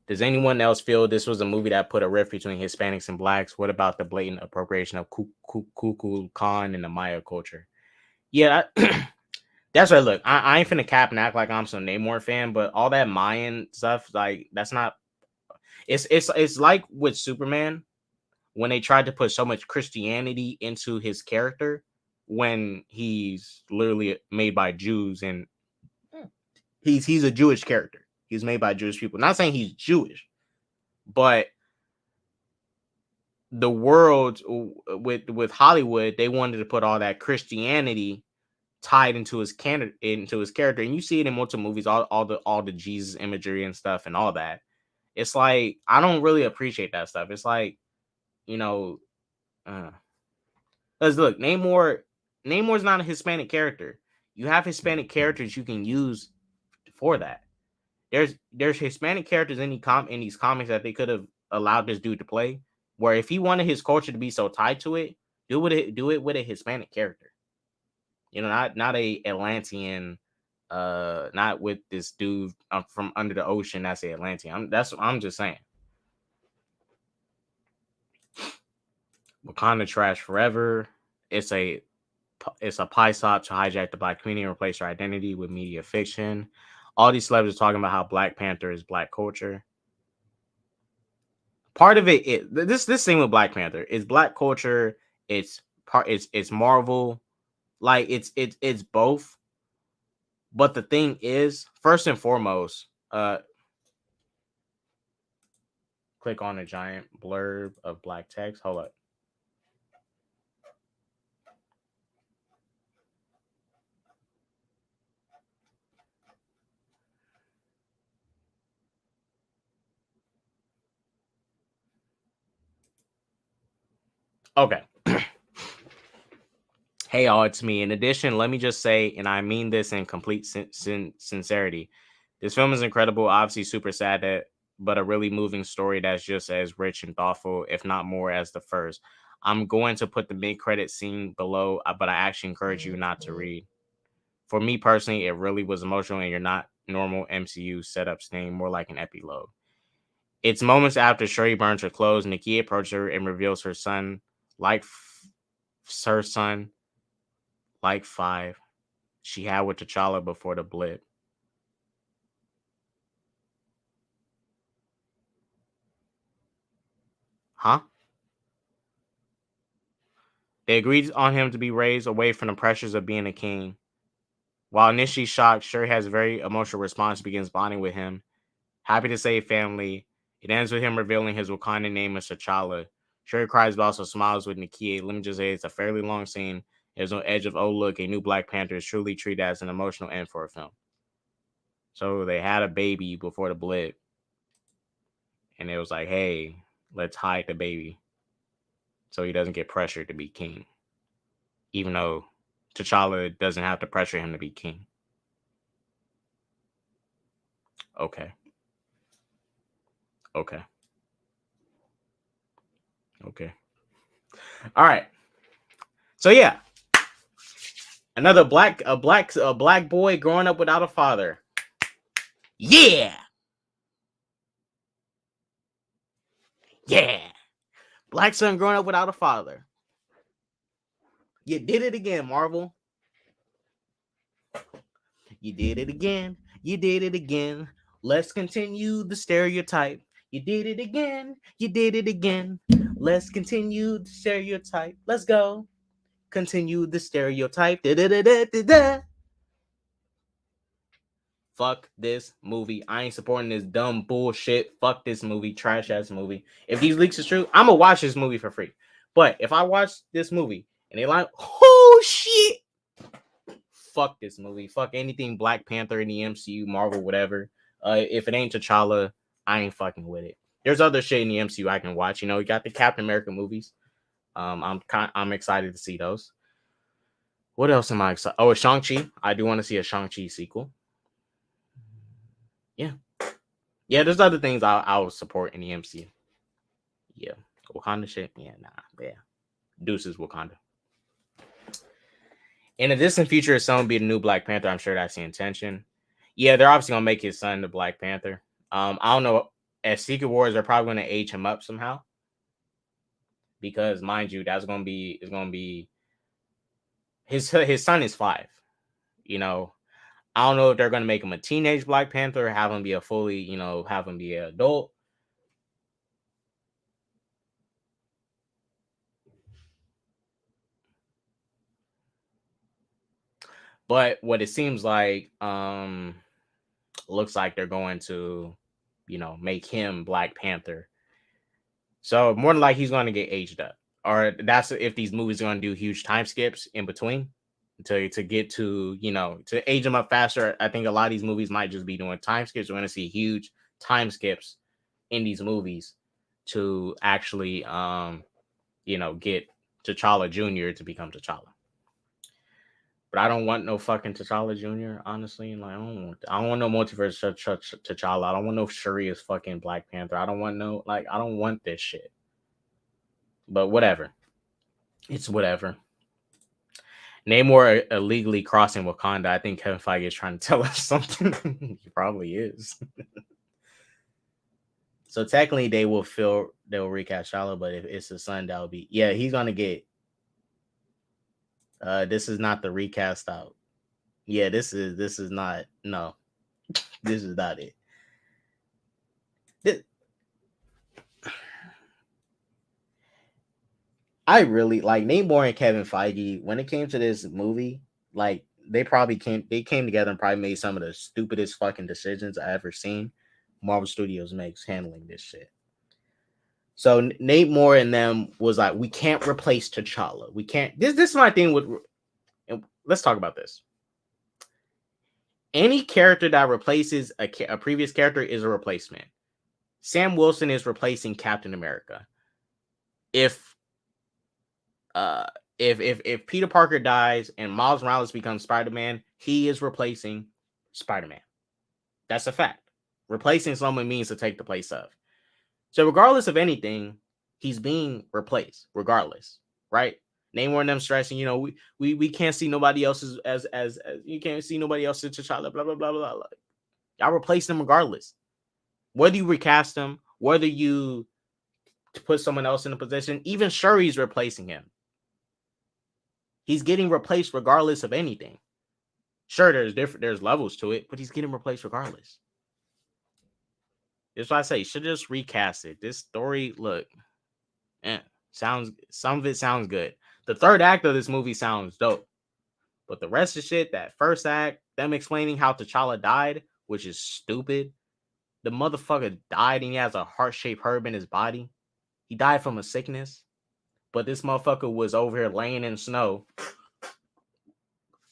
Does anyone else feel this was a movie that put a rift between Hispanics and Blacks? What about the blatant appropriation of Kukulkan Khan and the Maya culture? Yeah, that's right. Look, I ain't finna cap and act like I'm some Namor fan, but all that Mayan stuff, like, that's not. It's like with Superman, when they tried to put so much Christianity into his character when he's literally made by Jews, and he's a Jewish character. He's made by Jewish people. Not saying he's Jewish, but the world with Hollywood, they wanted to put all that Christianity tied into his character, and you see it in multiple movies, all the Jesus imagery and stuff and all that. It's like I don't really appreciate that stuff. It's like, you know, because look, Namor's not a Hispanic character. You have Hispanic characters you can use for that. There's Hispanic characters in these comics that they could have allowed this dude to play. Where if he wanted his culture to be so tied to it, do it with a Hispanic character. You know, not a Atlantean, not with this dude from under the ocean that's a Atlantean. I'm just saying. Wakanda trash forever. It's a pie sop to hijack the Black community and replace their identity with media fiction. All these celebrities are talking about how Black Panther is Black culture. Part of it, this thing with Black Panther is Black culture. It's Marvel, like it's both. But the thing is, first and foremost, click on a giant blurb of black text. Hold up. Okay. Hey, all, it's me. In addition, let me just say, and I mean this in complete sincerity, this film is incredible. Obviously, super sad, but a really moving story that's just as rich and thoughtful, if not more, as the first. I'm going to put the mid-credit scene below, but I actually encourage you not to read. For me personally, it really was emotional, and you're not normal MCU setups thing, more like an epilogue. It's moments after Shuri burns her clothes, Nakia approaches her and reveals her son, like her son, like 5, she had with T'Challa before the blip. Huh? They agreed on him to be raised away from the pressures of being a king. While initially shocked, Shuri has a very emotional response, begins bonding with him. Happy to save family. It ends with him revealing his Wakanda name as T'Challa. Shuri cries but also smiles with Nakia. Let me just say it's a fairly long scene. There's no edge of, oh look, a new Black Panther is truly treated as an emotional end for a film. So they had a baby before the blip. And it was like, hey, let's hide the baby so he doesn't get pressured to be king. Even though T'Challa doesn't have to pressure him to be king. Okay. Okay. All right. So yeah, another black boy growing up without a father. Yeah. Black son growing up without a father. You did it again, Marvel. You did it again. You did it again. Let's continue the stereotype. You did it again. You did it again. Let's continue the stereotype. Let's go. Continue the stereotype. Da-da-da-da-da-da. Fuck this movie. I ain't supporting this dumb bullshit. Fuck this movie. Trash ass movie. If these leaks is true, I'm gonna watch this movie for free. But if I watch this movie and they like, oh shit, fuck this movie. Fuck anything Black Panther in the MCU, Marvel, whatever. If it ain't T'Challa, I ain't fucking with it. There's other shit in the MCU I can watch. You know, you got the Captain America movies. I'm excited to see those. What else am I excited? Oh, Shang-Chi. I do want to see a Shang-Chi sequel. Yeah. Yeah, there's other things I'll support in the MCU. Yeah. Wakanda shit. Yeah, nah. Yeah. Deuces Wakanda. In the distant future, if someone be the new Black Panther, I'm sure that's the intention. Yeah, they're obviously gonna make his son the Black Panther. I don't know. As Secret Wars, they're probably gonna age him up somehow. Because mind you, it's gonna be his son is 5. You know, I don't know if they're gonna make him a teenage Black Panther, have him be a fully, have him be an adult. But what it seems like, looks like they're going to, make him Black Panther. So more than like he's going to get aged up, or that's if these movies are going to do huge time skips in between to get to to age them up faster. I think a lot of these movies might just be doing time skips. We're going to see huge time skips in these movies to actually get T'Challa Jr. to become T'Challa. But I don't want no fucking T'Challa Jr. Honestly, like I don't want no multiverse T'Challa. I don't want no Shuri as fucking Black Panther. I don't want no I don't want this shit. But whatever, it's whatever. Namor illegally crossing Wakanda. I think Kevin Feige is trying to tell us something. He probably is. So technically, they'll recast T'Challa, but if it's the son, that'll be he's gonna get. This is not the recast out. Yeah, this is not. No, this is not it. I really like Namor and Kevin Feige. When it came to this movie, like they came together and probably made some of the stupidest fucking decisions I ever seen Marvel Studios makes handling this shit. So Namor and them was like, we can't replace T'Challa. We can't. This is my thing with. Let's talk about this. Any character that replaces a previous character is a replacement. Sam Wilson is replacing Captain America. If Peter Parker dies and Miles Morales becomes Spider-Man, he is replacing Spider-Man. That's a fact. Replacing someone means to take the place of. So regardless of anything, he's being replaced. Regardless, right? Namor and them stressing, we can't see nobody else as you can't see nobody else as T'Challa, blah blah blah blah blah. Y'all replace them regardless. Whether you recast them, whether you put someone else in a position, even Shuri's replacing him. He's getting replaced regardless of anything. Sure, there's levels to it, but he's getting replaced regardless. That's why I say should just recast it. This story, look, some of it sounds good. The third act of this movie sounds dope, but the rest of shit, that first act, them explaining how T'Challa died, which is stupid. The motherfucker died and he has a heart-shaped herb in his body. He died from a sickness, but this motherfucker was over here laying in snow,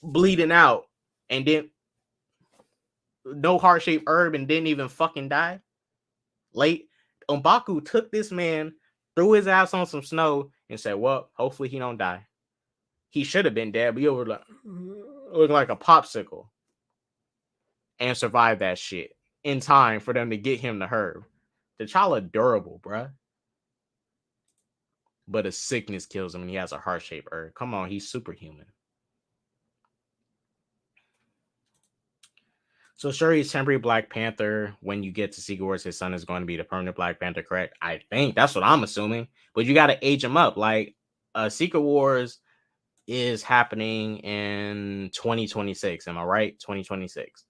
bleeding out, and then no heart-shaped herb and didn't even fucking die. Late M'Baku took this man, threw his ass on some snow, and said, well, hopefully he don't die. He should have been dead, but he was looking like a popsicle and survived that shit in time for them to get him the herb. T'Challa durable, bruh. But a sickness kills him and he has a heart-shaped herb. Come on, he's superhuman. So sure, he's temporary Black Panther. When you get to Secret Wars, his son is going to be the permanent Black Panther, correct? I think that's what I'm assuming. But you got to age him up. Like, Secret Wars is happening in 2026. Am I right? 2026.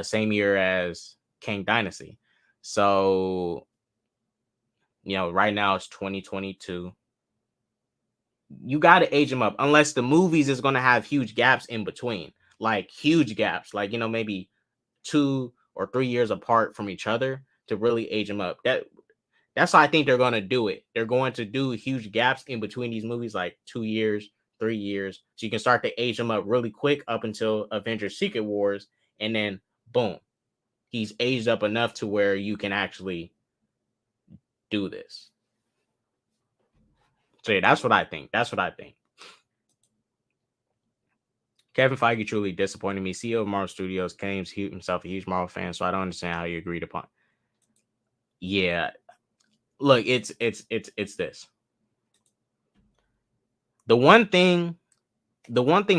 Same year as Kang Dynasty. So, right now it's 2022. You got to age him up unless the movies is going to have huge gaps in between. Like, huge gaps. Like, maybe 2 or 3 years apart from each other to really age them up. That's how I think they're going to do it. They're going to do huge gaps in between these movies, like 2 years, 3 years. So you can start to age them up really quick up until Avengers Secret Wars. And then, boom, he's aged up enough to where you can actually do this. So yeah, that's what I think. Kevin Feige truly disappointed me. CEO of Marvel Studios claims himself a huge Marvel fan, so I don't understand how you agreed upon. Yeah, look, it's this. The one thing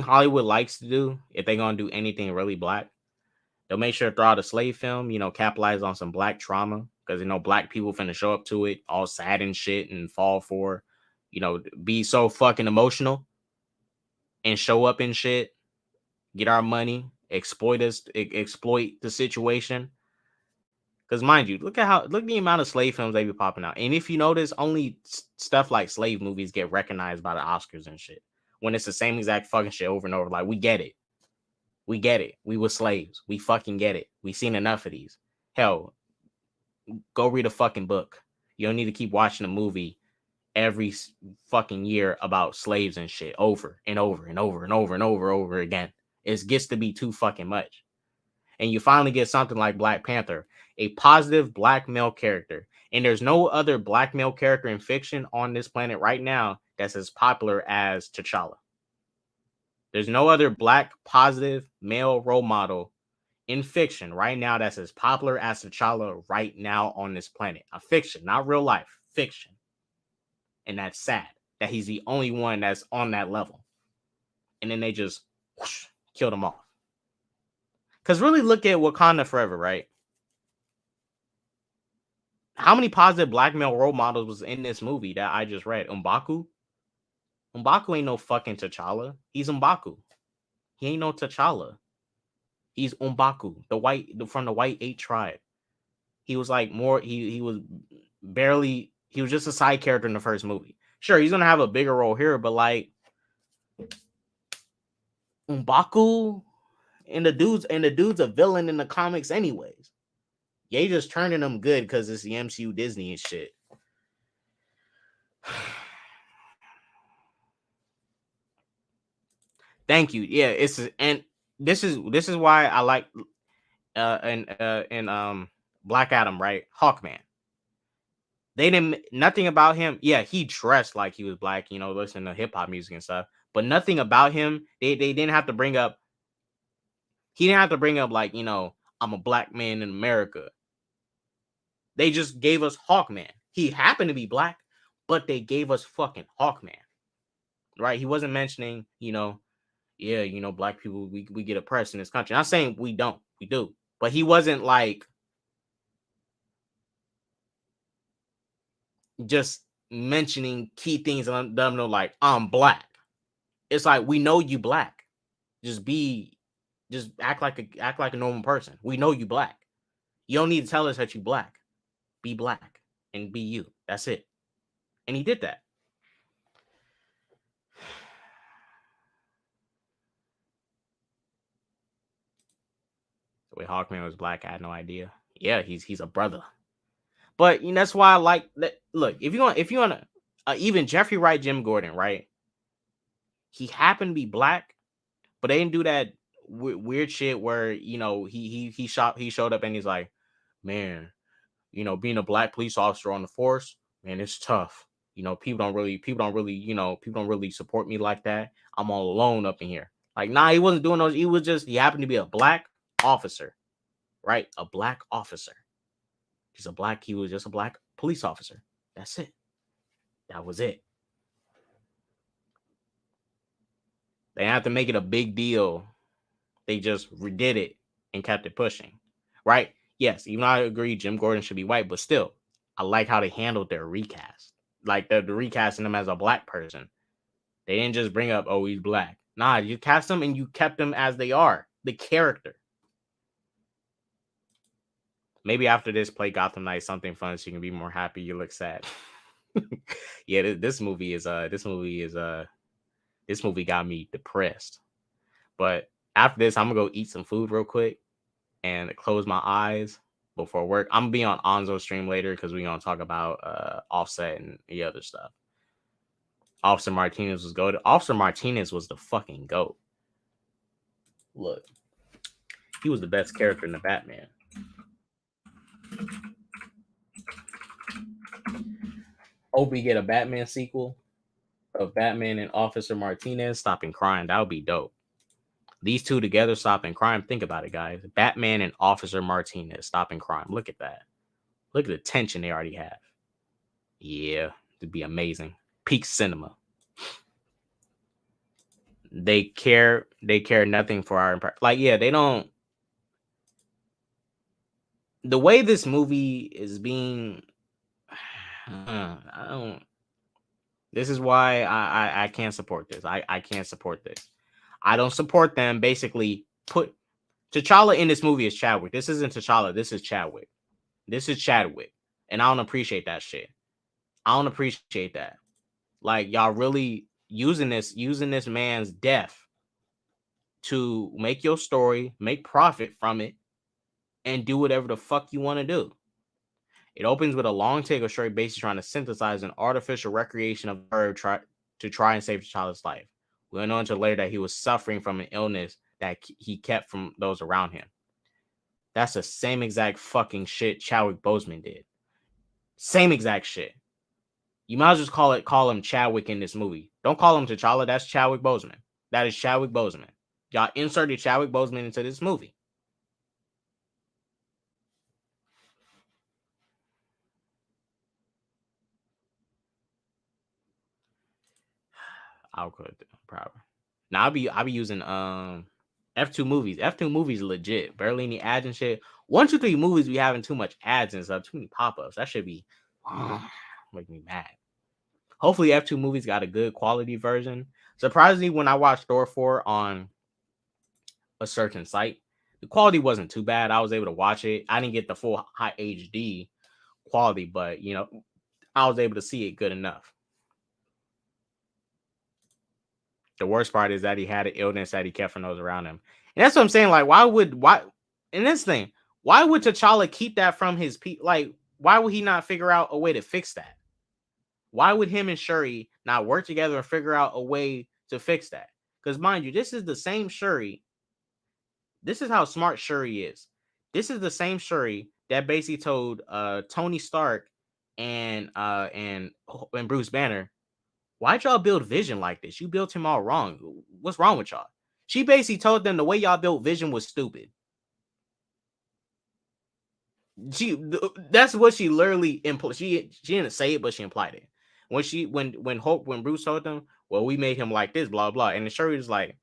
Hollywood likes to do, if they're gonna do anything really Black, they'll make sure to throw out a slave film. Capitalize on some Black trauma because Black people finna show up to it all sad and shit and fall for, be so fucking emotional and show up in shit. Get our money, exploit the situation. Because mind you, look the amount of slave films they be popping out. And if you notice, only stuff like slave movies get recognized by the Oscars and shit. When it's the same exact fucking shit over and over. Like, we get it. We get it. We were slaves. We fucking get it. We seen enough of these. Hell, go read a fucking book. You don't need to keep watching a movie every fucking year about slaves and shit over and over and over and over and over again. It gets to be too fucking much. And you finally get something like Black Panther, a positive black male character. And there's no other black male character in fiction on this planet right now that's as popular as T'Challa. There's no other black positive male role model in fiction right now that's as popular as T'Challa right now on this planet. A fiction, not real life, fiction. And that's sad that he's the only one that's on that level. And then they just whoosh, killed him off. Because really look at Wakanda Forever, right? How many positive black male role models was in this movie that I just read? M'Baku? M'Baku ain't no fucking T'Challa. He's M'Baku. He ain't no T'Challa. He's M'Baku, from the white 8 tribe. He was like more, he was barely, he was just a side character in the first movie. Sure, he's gonna have a bigger role here, but like M'Baku and the dude's a villain in the comics anyways. They just turning him good because it's the MCU Disney and shit. Thank you. Yeah, this is why I like Black Adam, right? Hawkman. They didn't nothing about him. Yeah, he dressed like he was black, you know, listening to hip hop music and stuff. But nothing about him. They didn't have to bring up. He didn't have to bring up like, you know, I'm a black man in America. They just gave us Hawkman. He happened to be black, but they gave us fucking Hawkman. Right? He wasn't mentioning, you know, yeah, you know, black people, we get oppressed in this country. I'm not saying we don't. We do. But he wasn't like just mentioning key things and them know like I'm black. It's like we know you black. Just act like a normal person. We know you black. You don't need to tell us that you black. Be black and be you. That's it. And he did that. The way Hawkman was black, I had no idea. Yeah, he's a brother. But you know, that's why I like that. Look, if you want to, even Jeffrey Wright, Jim Gordon, right? He happened to be black, but they didn't do that weird shit where you know he showed up and he's like, man, you know, being a black police officer on the force, man, it's tough. You know, people don't really support me like that. I'm all alone up in here. Like, nah, he wasn't doing those. He happened to be a black officer, right? A black officer. He was just a black police officer. That's it. That was it. They didn't have to make it a big deal. They just redid it and kept it pushing, right? Yes, even though I agree Jim Gordon should be white, but still, I like how they handled their recast. Like the recasting him as a black person. They didn't just bring up, oh, he's black. Nah, you cast them and you kept them as they are, the character. Maybe after this, play Gotham Knights, something fun, so you can be more happy. You look sad. Yeah, this movie got me depressed. But after this, I'm gonna go eat some food real quick and close my eyes before work. I'm gonna be on Anzo's stream later because we're gonna talk about Offset and the other stuff. Officer Martinez was goated. Officer Martinez was the fucking GOAT. Look, he was the best character in the Batman. Hope we get a Batman sequel of Batman and Officer Martinez stopping crime. That would be dope. These two together stopping crime. Think about it, guys. Batman and Officer Martinez stopping crime. Look at that. Look at the tension they already have. Yeah, it'd be amazing. Peak cinema. They care nothing for our like. Yeah, they don't. The way this movie is being, I don't. This is why I can't support this. I can't support this. I don't support them. Basically, put T'Challa in this movie is Chadwick. This isn't T'Challa. This is Chadwick. This is Chadwick, and I don't appreciate that shit. I don't appreciate that. Like y'all really using this man's death to make your story, make profit from it, and do whatever the fuck you want to do. It opens with a long take of Shuri basically trying to synthesize an artificial recreation of herb to try and save the child's life. We went on to later that he was suffering from an illness that he kept from those around him. That's the same exact fucking shit Chadwick Boseman did. Same exact shit. You might as well call him Chadwick in this movie. Don't call him T'Challa. That's Chadwick Boseman. That is Chadwick Boseman. Y'all inserted Chadwick Boseman into this movie. I'll quit it. Probably. Now I'll be using F2 movies. F2 movies legit. Barely any ads and shit. 1, 2, 3 movies we having too much ads and stuff. Too many pop-ups. That should be make me mad. Hopefully F2 movies got a good quality version. Surprisingly, when I watched Thor 4 on a certain site, the quality wasn't too bad. I was able to watch it. I didn't get the full high HD quality, but you know, I was able to see it good enough. The worst part is that he had an illness that he kept from those around him. And that's what I'm saying. Like, why and this thing, why would T'Challa keep that from his people? Like, why would he not figure out a way to fix that? Why would him and Shuri not work together and figure out a way to fix that? Because mind you, this is the same Shuri. This is how smart Shuri is. This is the same Shuri that basically told Tony Stark and Bruce Banner, why'd y'all build Vision like this? You built him all wrong. What's wrong with y'all? She basically told them the way y'all built Vision was stupid. That's what she literally implied. She didn't say it, but she implied it. When Bruce told them, well, we made him like this, blah blah, and then Shuri was like,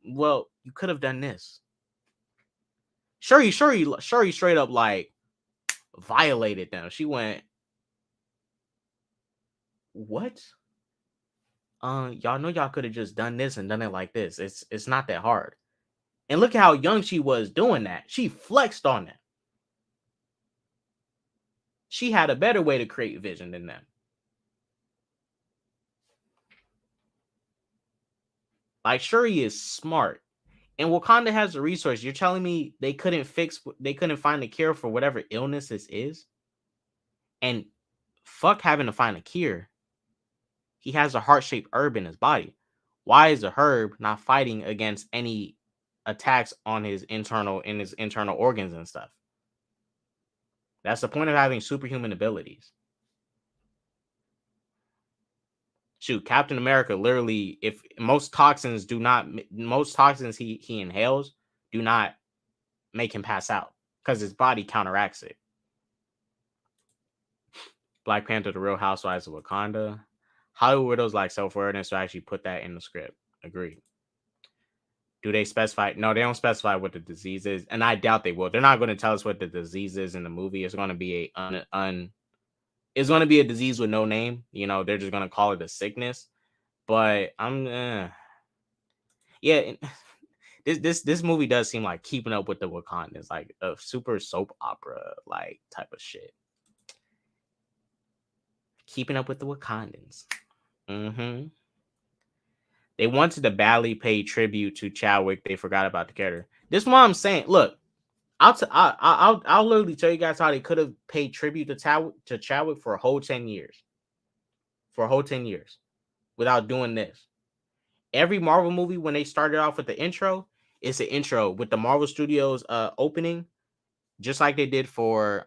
well, you could have done this. Shuri straight up like violated them. She went, what? Y'all know y'all could have just done this and done it like this. It's not that hard. And look at how young she was doing that. She flexed on that. She had a better way to create Vision than them. Like, Shuri is smart. And Wakanda has the resource. You're telling me they couldn't find a cure for whatever illness this is? And fuck having to find a cure. He has a heart-shaped herb in his body. Why is the herb not fighting against any attacks on his internal organs and stuff? That's the point of having superhuman abilities. Shoot, Captain America literally, if most toxins he inhales do not make him pass out because his body counteracts it. Black Panther, The Real Housewives of Wakanda. Hollywood widows like self-awareness to actually put that in the script. Agreed. Do they specify? No, they don't specify what the disease is, and I doubt they will. They're not going to tell us what the disease is in the movie. It's going to be it's going to be a disease with no name. You know, they're just going to call it a sickness. But this movie does seem like keeping up with the Wakandans, like a super soap opera like type of shit. Keeping up with the Wakandans. Mm-hmm. They wanted to badly pay tribute to Chadwick. They forgot about the character. This is what I'm saying. Look, I'll literally tell you guys how they could have paid tribute to Chadwick for a whole 10 years. For a whole 10 years. Without doing this. Every Marvel movie, when they started off with the intro, it's an intro with the Marvel Studios opening, just like they did for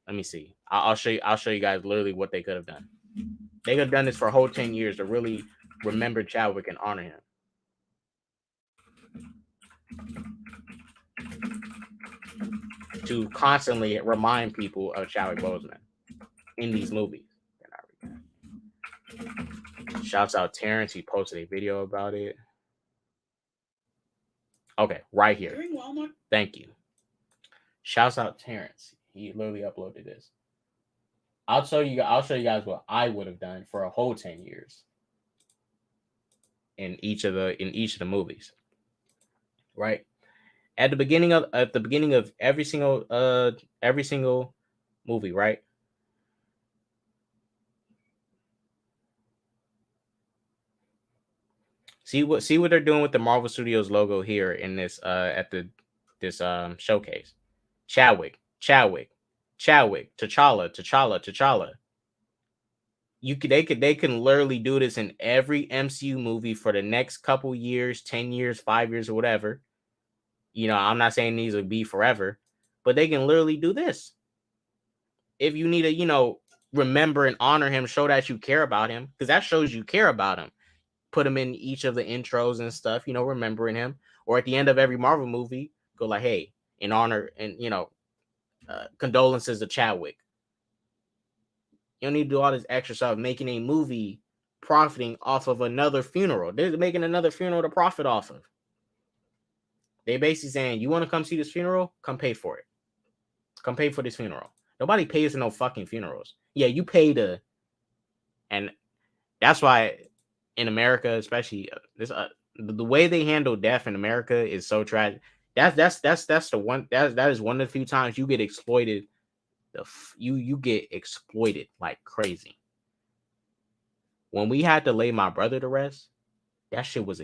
let me see. I'll show you guys literally what they could have done. They could have done this for a whole 10 years to really remember Chadwick and honor him. To constantly remind people of Chadwick Boseman in these movies. Shouts out Terrence. He posted a video about it. Okay, right here. Thank you. Shouts out Terrence. He literally uploaded this. I'll show you guys what I would have done for a whole 10 years in each of the movies. Right? At the beginning of every single movie, right? See what they're doing with the Marvel Studios logo here in this at this showcase. Chadwick, T'Challa. They can literally do this in every MCU movie for the next couple years, 10 years, 5 years, or whatever. You know, I'm not saying these will be forever, but they can literally do this. If you need to, you know, remember and honor him, show that you care about him, because that shows you care about him. Put him in each of the intros and stuff, you know, remembering him. Or at the end of every Marvel movie, go like, hey, in honor and, you know, condolences to Chadwick. You don't need to do all this extra stuff, making a movie profiting off of another funeral. They're making another funeral to profit off of. They basically saying, you want to come see this funeral? Come pay for it. Come pay for this funeral. Nobody pays for no fucking funerals. Yeah, you pay to, and that's why in America, especially this, the way they handle death in America is so tragic. That's the one that is one of the few times you get exploited. You get exploited like crazy. When we had to lay my brother to rest, that shit was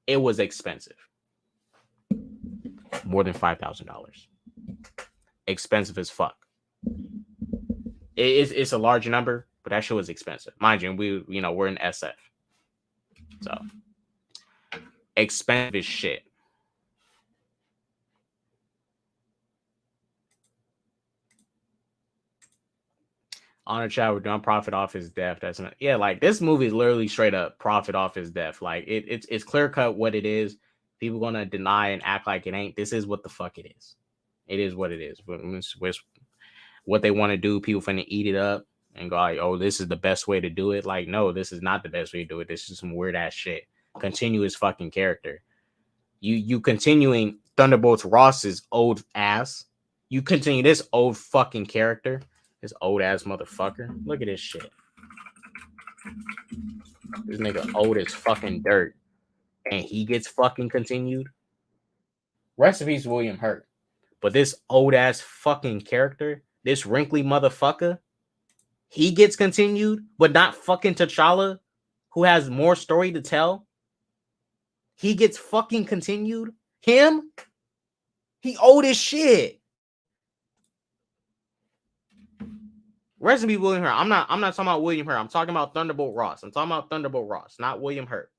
it was expensive. More than $5,000. Expensive as fuck. It's a large number, but that shit was expensive. Mind you, we're in SF. So expensive as shit. Honor Chadwick don't profit off his death. That's not, yeah, like this movie is literally straight up profit off his death. Like it's clear cut what it is. People gonna deny and act like it ain't. This is what the fuck it is. It is what it is. It's what they want to do. People finna eat it up and go like, oh, this is the best way to do it. Like, no, this is not the best way to do it. This is some weird ass shit. Continuous fucking character. You continuing Thunderbolts Ross's old ass. You continue this old fucking character. This old ass motherfucker. Look at this shit. This nigga old as fucking dirt. And he gets fucking continued. Recipes William Hurt. But this old ass fucking character, this wrinkly motherfucker, he gets continued, but not fucking T'Challa, who has more story to tell. He gets fucking continued. Him? He old as shit. Recipe William Hurt. I'm not talking about William Hurt. I'm talking about Thunderbolt Ross. I'm talking about Thunderbolt Ross, not William Hurt.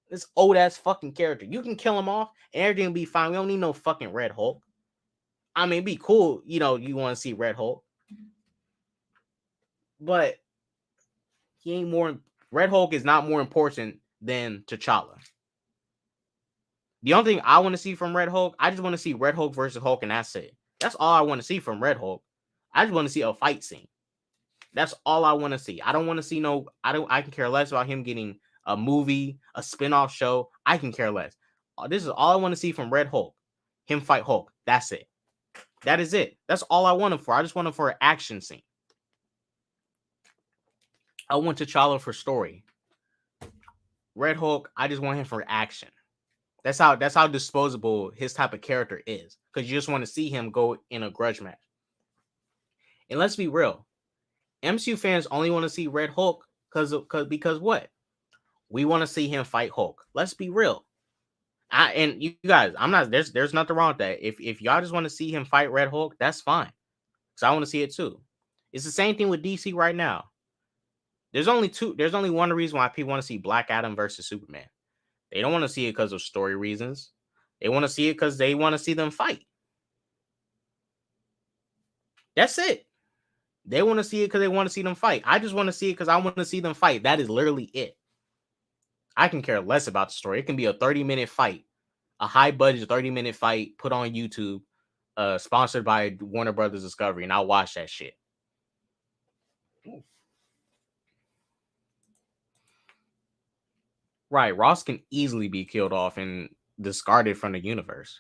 This old ass fucking character. You can kill him off and everything will be fine. We don't need no fucking Red Hulk. I mean, it'd be cool, you know, you want to see Red Hulk. But he ain't more. Red Hulk is not more important than T'Challa. The only thing I want to see from Red Hulk, I just want to see Red Hulk versus Hulk, and that's it. That's all I want to see from Red Hulk. I just want to see a fight scene. That's all I want to see. I don't want to see no. I can care less about him getting a movie, a spinoff show. I can care less. This is all I want to see from Red Hulk. Him fight Hulk. That's it. That is it. That's all I want him for. I just want him for an action scene. I want T'Challa for story. Red Hulk, I just want him for action. That's how disposable his type of character is. Because you just want to see him go in a grudge match. And let's be real. MCU fans only want to see Red Hulk because what? We want to see him fight Hulk. Let's be real. And you guys, I'm not there's nothing wrong with that. If y'all just want to see him fight Red Hulk, that's fine. Because I want to see it too. It's the same thing with DC right now. There's only one reason why people want to see Black Adam versus Superman. They don't want to see it because of story reasons. They want to see it because they want to see them fight. That's it. They want to see it because they want to see them fight. I just want to see it because I want to see them fight. That is literally it. I can care less about the story. It can be a 30-minute fight, a high-budget 30-minute fight put on YouTube, sponsored by Warner Brothers Discovery, and I'll watch that shit. Right, Ross can easily be killed off and discarded from the universe.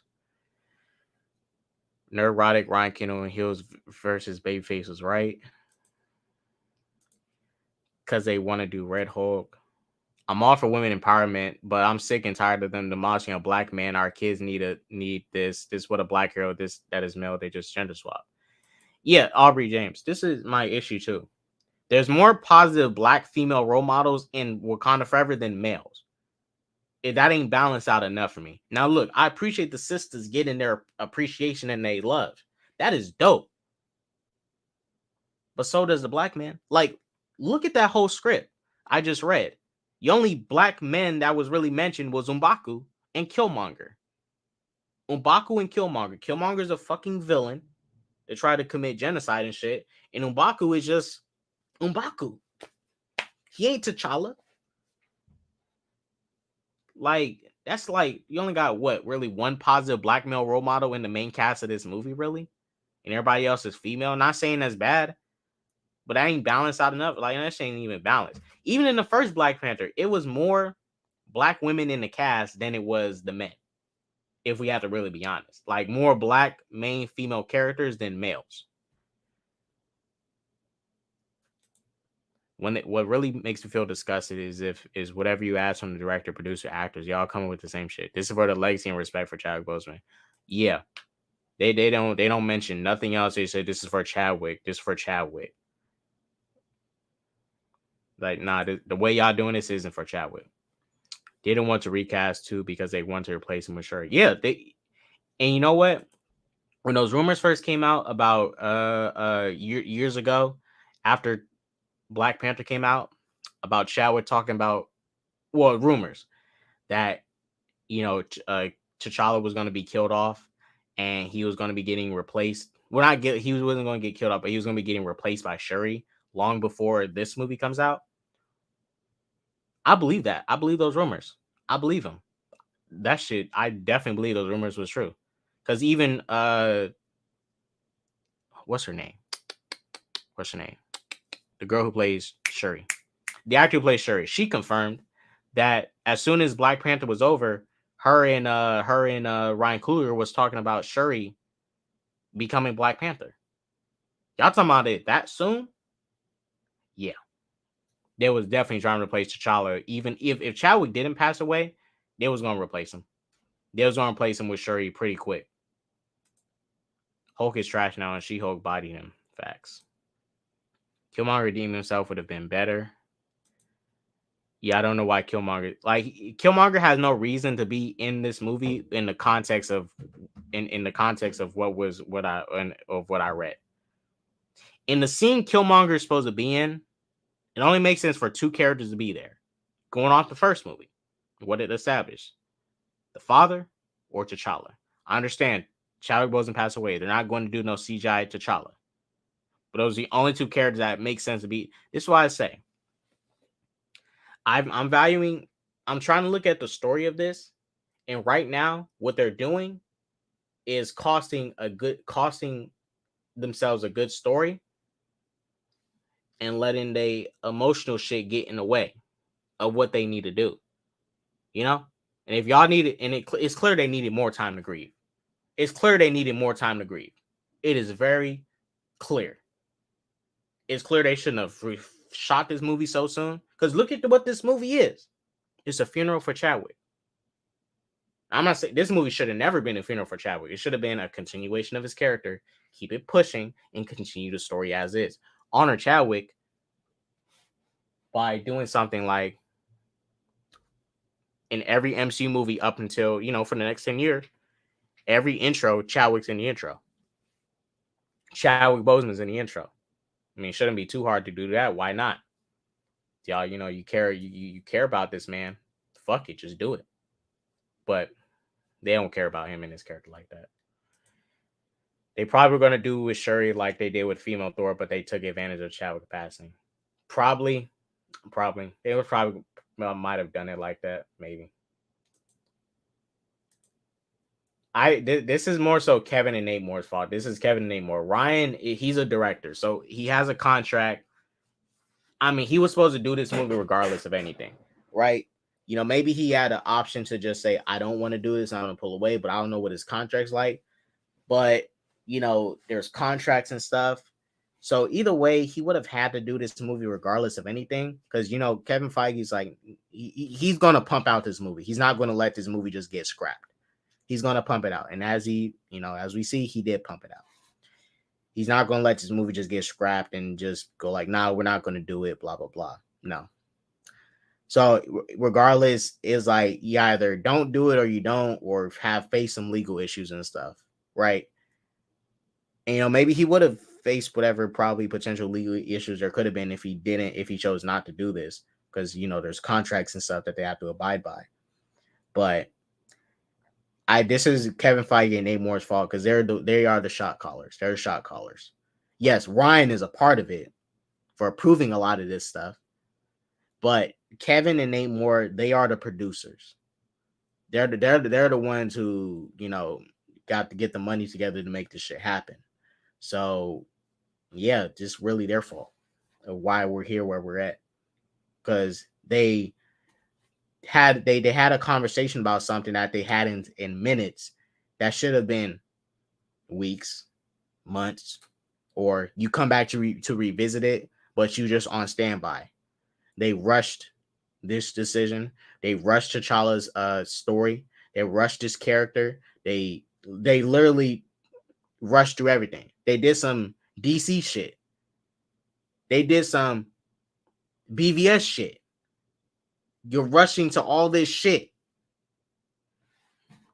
Neurotic Ryan Kendall and Hills versus Babyface was right. Because they want to do Red Hulk. I'm all for women empowerment, but I'm sick and tired of them demolishing a black man. Our kids need this. This what a black hero. This that is male. They just gender swap. Yeah, Aubrey James. This is my issue too. There's more positive black female role models in Wakanda Forever than males. That ain't balanced out enough for me. Now, look, I appreciate the sisters getting their appreciation and they love. That is dope. But so does the black man. Like, look at that whole script I just read. The only black men that was really mentioned was M'Baku and Killmonger. M'Baku and Killmonger. Killmonger's a fucking villain that tried to commit genocide and shit. And M'Baku is just M'Baku. He ain't T'Challa. Like, that's like, you only got what? Really one positive black male role model in the main cast of this movie, really? And everybody else is female. Not saying that's bad, but that ain't balanced out enough. Like, that shit ain't even balanced. Even in the first Black Panther, it was more black women in the cast than it was the men. If we have to really be honest. Like, more black main female characters than males. What really makes me feel disgusted is whatever you ask from the director, producer, actors, y'all coming with the same shit. This is for the legacy and respect for Chadwick Boseman. Yeah. They don't mention nothing else. They say this is for Chadwick. This is for Chadwick. Like, nah, the way y'all doing this isn't for Chadwick. They didn't want to recast too because they want to replace him with Shuri. Yeah, and you know what? When those rumors first came out about years ago, after Black Panther came out, about Chadwick talking about, well, rumors that, you know, T'Challa was going to be killed off and he was going to be getting replaced. He wasn't going to get killed off, but he was going to be getting replaced by Shuri long before this movie comes out. I believe that. I believe those rumors. I believe them. That shit, I definitely believe those rumors was true. Because even, what's her name? The girl who plays Shuri. The actor who plays Shuri. She confirmed that as soon as Black Panther was over, her and Ryan Coogler was talking about Shuri becoming Black Panther. Y'all talking about it that soon? Yeah. They was definitely trying to replace T'Challa. Even if Chadwick didn't pass away, they was going to replace him. They was going to replace him with Shuri pretty quick. Hulk is trash now, and She-Hulk bodied him. Facts. Killmonger redeemed himself would have been better. Yeah, I don't know why Killmonger has no reason to be in this movie in the context of what I read. In the scene Killmonger is supposed to be in, it only makes sense for two characters to be there. Going off the first movie, what it established. The father or T'Challa. I understand Chadwick Boseman passed away. They're not going to do no CGI T'Challa. But those are the only two characters that make sense to be. This is why I say I'm trying to look at the story of this, and right now what they're doing is costing themselves a good story and letting the emotional shit get in the way of what they need to do. You know? And if y'all need it, and it's clear they needed more time to grieve. It's clear they needed more time to grieve. It is very clear. It's clear they shouldn't have shot this movie so soon. Because look at what this movie is. It's a funeral for Chadwick. I'm not saying this movie should have never been a funeral for Chadwick. It should have been a continuation of his character. Keep it pushing and continue the story as is. Honor Chadwick by doing something like in every MCU movie up until, for the next 10 years, every intro, Chadwick's in the intro. Chadwick Boseman's in the intro. I mean, it shouldn't be too hard to do that. Why not? Y'all, you care about this man. Fuck it, just do it. But they don't care about him and his character like that. They probably were going to do with Shuri like they did with female Thor, but they took advantage of Chadwick passing. Probably. They would probably might have done it like that, maybe. This is more so Kevin and Nate Moore's fault. This is Kevin and Nate Moore. Ryan, he's a director, so he has a contract. I mean, he was supposed to do this movie regardless of anything, right? Maybe he had an option to just say, I don't want to do this, I'm going to pull away, but I don't know what his contract's like. But, there's contracts and stuff. So either way, he would have had to do this movie regardless of anything. Because, Kevin Feige's like, he's going to pump out this movie. He's not going to let this movie just get scrapped. He's going to pump it out. And as we see, he did pump it out. He's not going to let this movie just get scrapped and just go like, nah, we're not going to do it, blah, blah, blah. No. So regardless, is like you either don't do it or you don't, or have faced some legal issues and stuff, right? And, you know, maybe he would have faced whatever probably potential legal issues there could have been if he chose not to do this, because, you know, there's contracts and stuff that they have to abide by. But this is Kevin Feige and Nate Moore's fault, because they are the shot callers. They're the shot callers. Yes, Ryan is a part of it for approving a lot of this stuff, but Kevin and Nate Moore, they are the producers. They're the ones who, you know, got to get the money together to make this shit happen. So yeah, just really their fault of why we're here where we're at, because they had a conversation about something that they had in minutes that should have been weeks, months, or you come back to revisit it, but you just on standby. They rushed this decision. They rushed T'Challa's story. They rushed this character. They literally rushed through everything. They did some DC shit. They did some BVS shit. You're rushing to all this shit.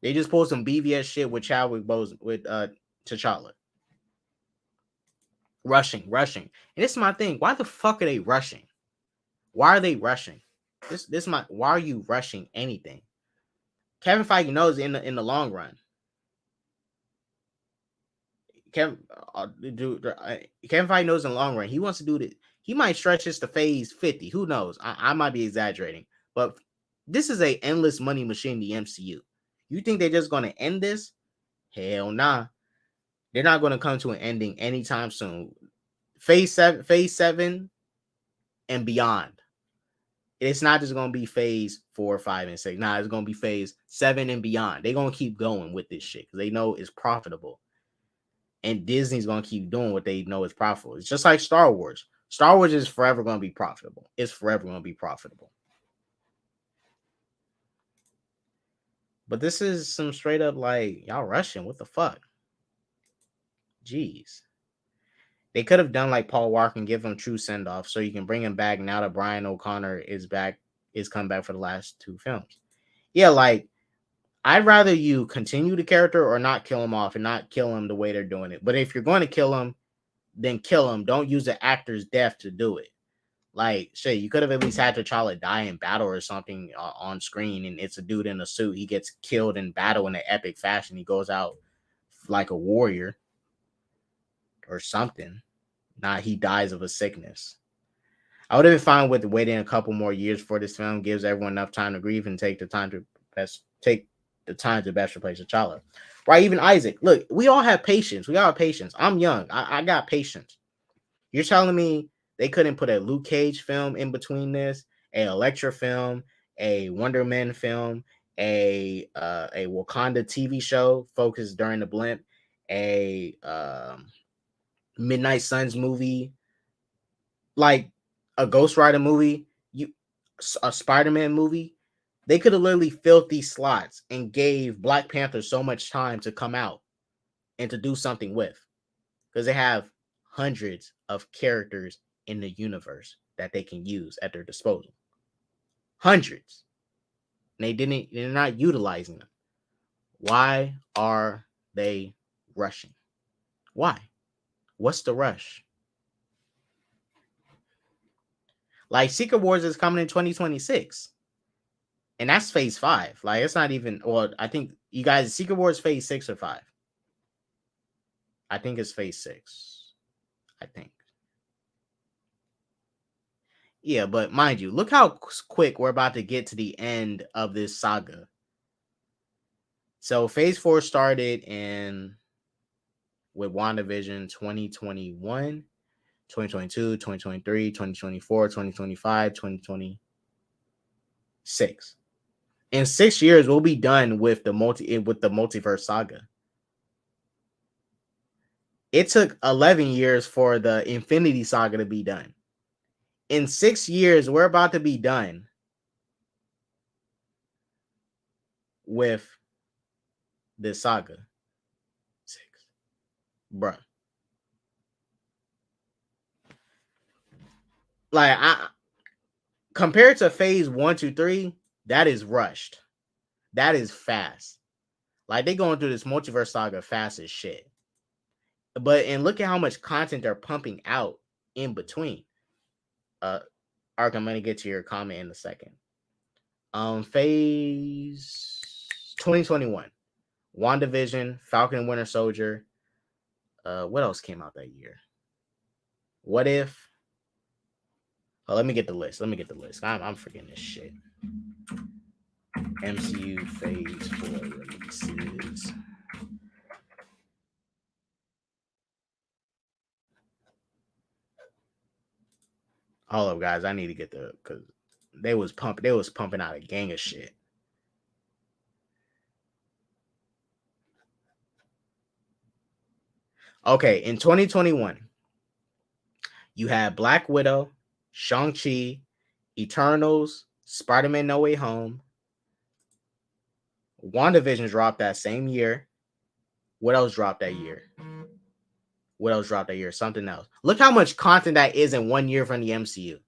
They just pulled some BVS shit with Chadwick Boseman with T'Challa. Rushing. And this is my thing. Why the fuck are they rushing? Why are they rushing? Why are you rushing anything? Kevin Feige knows in the long run. Kevin Feige knows in the long run. He wants to do this. He might stretch this to phase 50. Who knows? I might be exaggerating. But this is a endless money machine, the MCU. You think they're just going to end this? Hell nah. They're not going to come to an ending anytime soon. Phase 7 and beyond. It's not just going to be phase 4, 5, and 6. Nah, it's going to be phase 7 and beyond. They're going to keep going with this shit because they know it's profitable. And Disney's going to keep doing what they know is profitable. It's just like Star Wars. Star Wars is forever going to be profitable. It's forever going to be profitable. But this is some straight up like, y'all rushing. What the fuck? Jeez. They could have done like Paul Walker and give him true send off so you can bring him back now that Brian O'Connor is come back for the last 2 films. Yeah, like I'd rather you continue the character or not kill him off and not kill him the way they're doing it. But if you're going to kill him, then kill him. Don't use the actor's death to do it. Like, shit, you could have at least had T'Challa die in battle or something on screen, and it's a dude in a suit. He gets killed in battle in an epic fashion. He goes out like a warrior or something. Not he dies of a sickness. I would have been fine with waiting a couple more years for this film. Gives everyone enough time to grieve and take the time to best replace T'Challa. Right? Even Isaac. Look, we all have patience. I'm young. I got patience. You're telling me they couldn't put a Luke Cage film in between this, a Elektra film, a Wonder Man film, a Wakanda TV show focused during the blimp, a Midnight Suns movie, like a Ghost Rider movie, a Spider-Man movie. They could have literally filled these slots and gave Black Panther so much time to come out and to do something with, because they have hundreds of characters in the universe that they can use at their disposal. Hundreds. And they're not utilizing them. Why are they rushing? Why? What's the rush? Like Secret Wars is coming in 2026. And that's phase 5. Like it's not even, well, I think you guys, Secret Wars phase 6 or 5. I think it's phase 6. I think. Yeah, but mind you, look how quick we're about to get to the end of this saga. So phase 4 started with WandaVision 2021, 2022, 2023, 2024, 2025, 2026. In 6 years, we'll be done with the multiverse saga. It took 11 years for the Infinity Saga to be done. In 6 years, we're about to be done with this saga. 6. Bruh. Like I compared to phase 1, 2, 3, that is rushed. That is fast. Like they going through this multiverse saga fast as shit. But and look at how much content they're pumping out in between. Ark, I'm gonna get to your comment in a second. Phase 2021. WandaVision, Falcon and Winter Soldier. What else came out that year? What If? Oh, let me get the list. I'm forgetting this shit. MCU Phase 4 releases. Hold up, guys. I need to get because they was pumping out a gang of shit. Okay, in 2021, you had Black Widow, Shang-Chi, Eternals, Spider-Man No Way Home. WandaVision dropped that same year. What else dropped that year? Something else. Look how much content that is in 1 year from the MCU.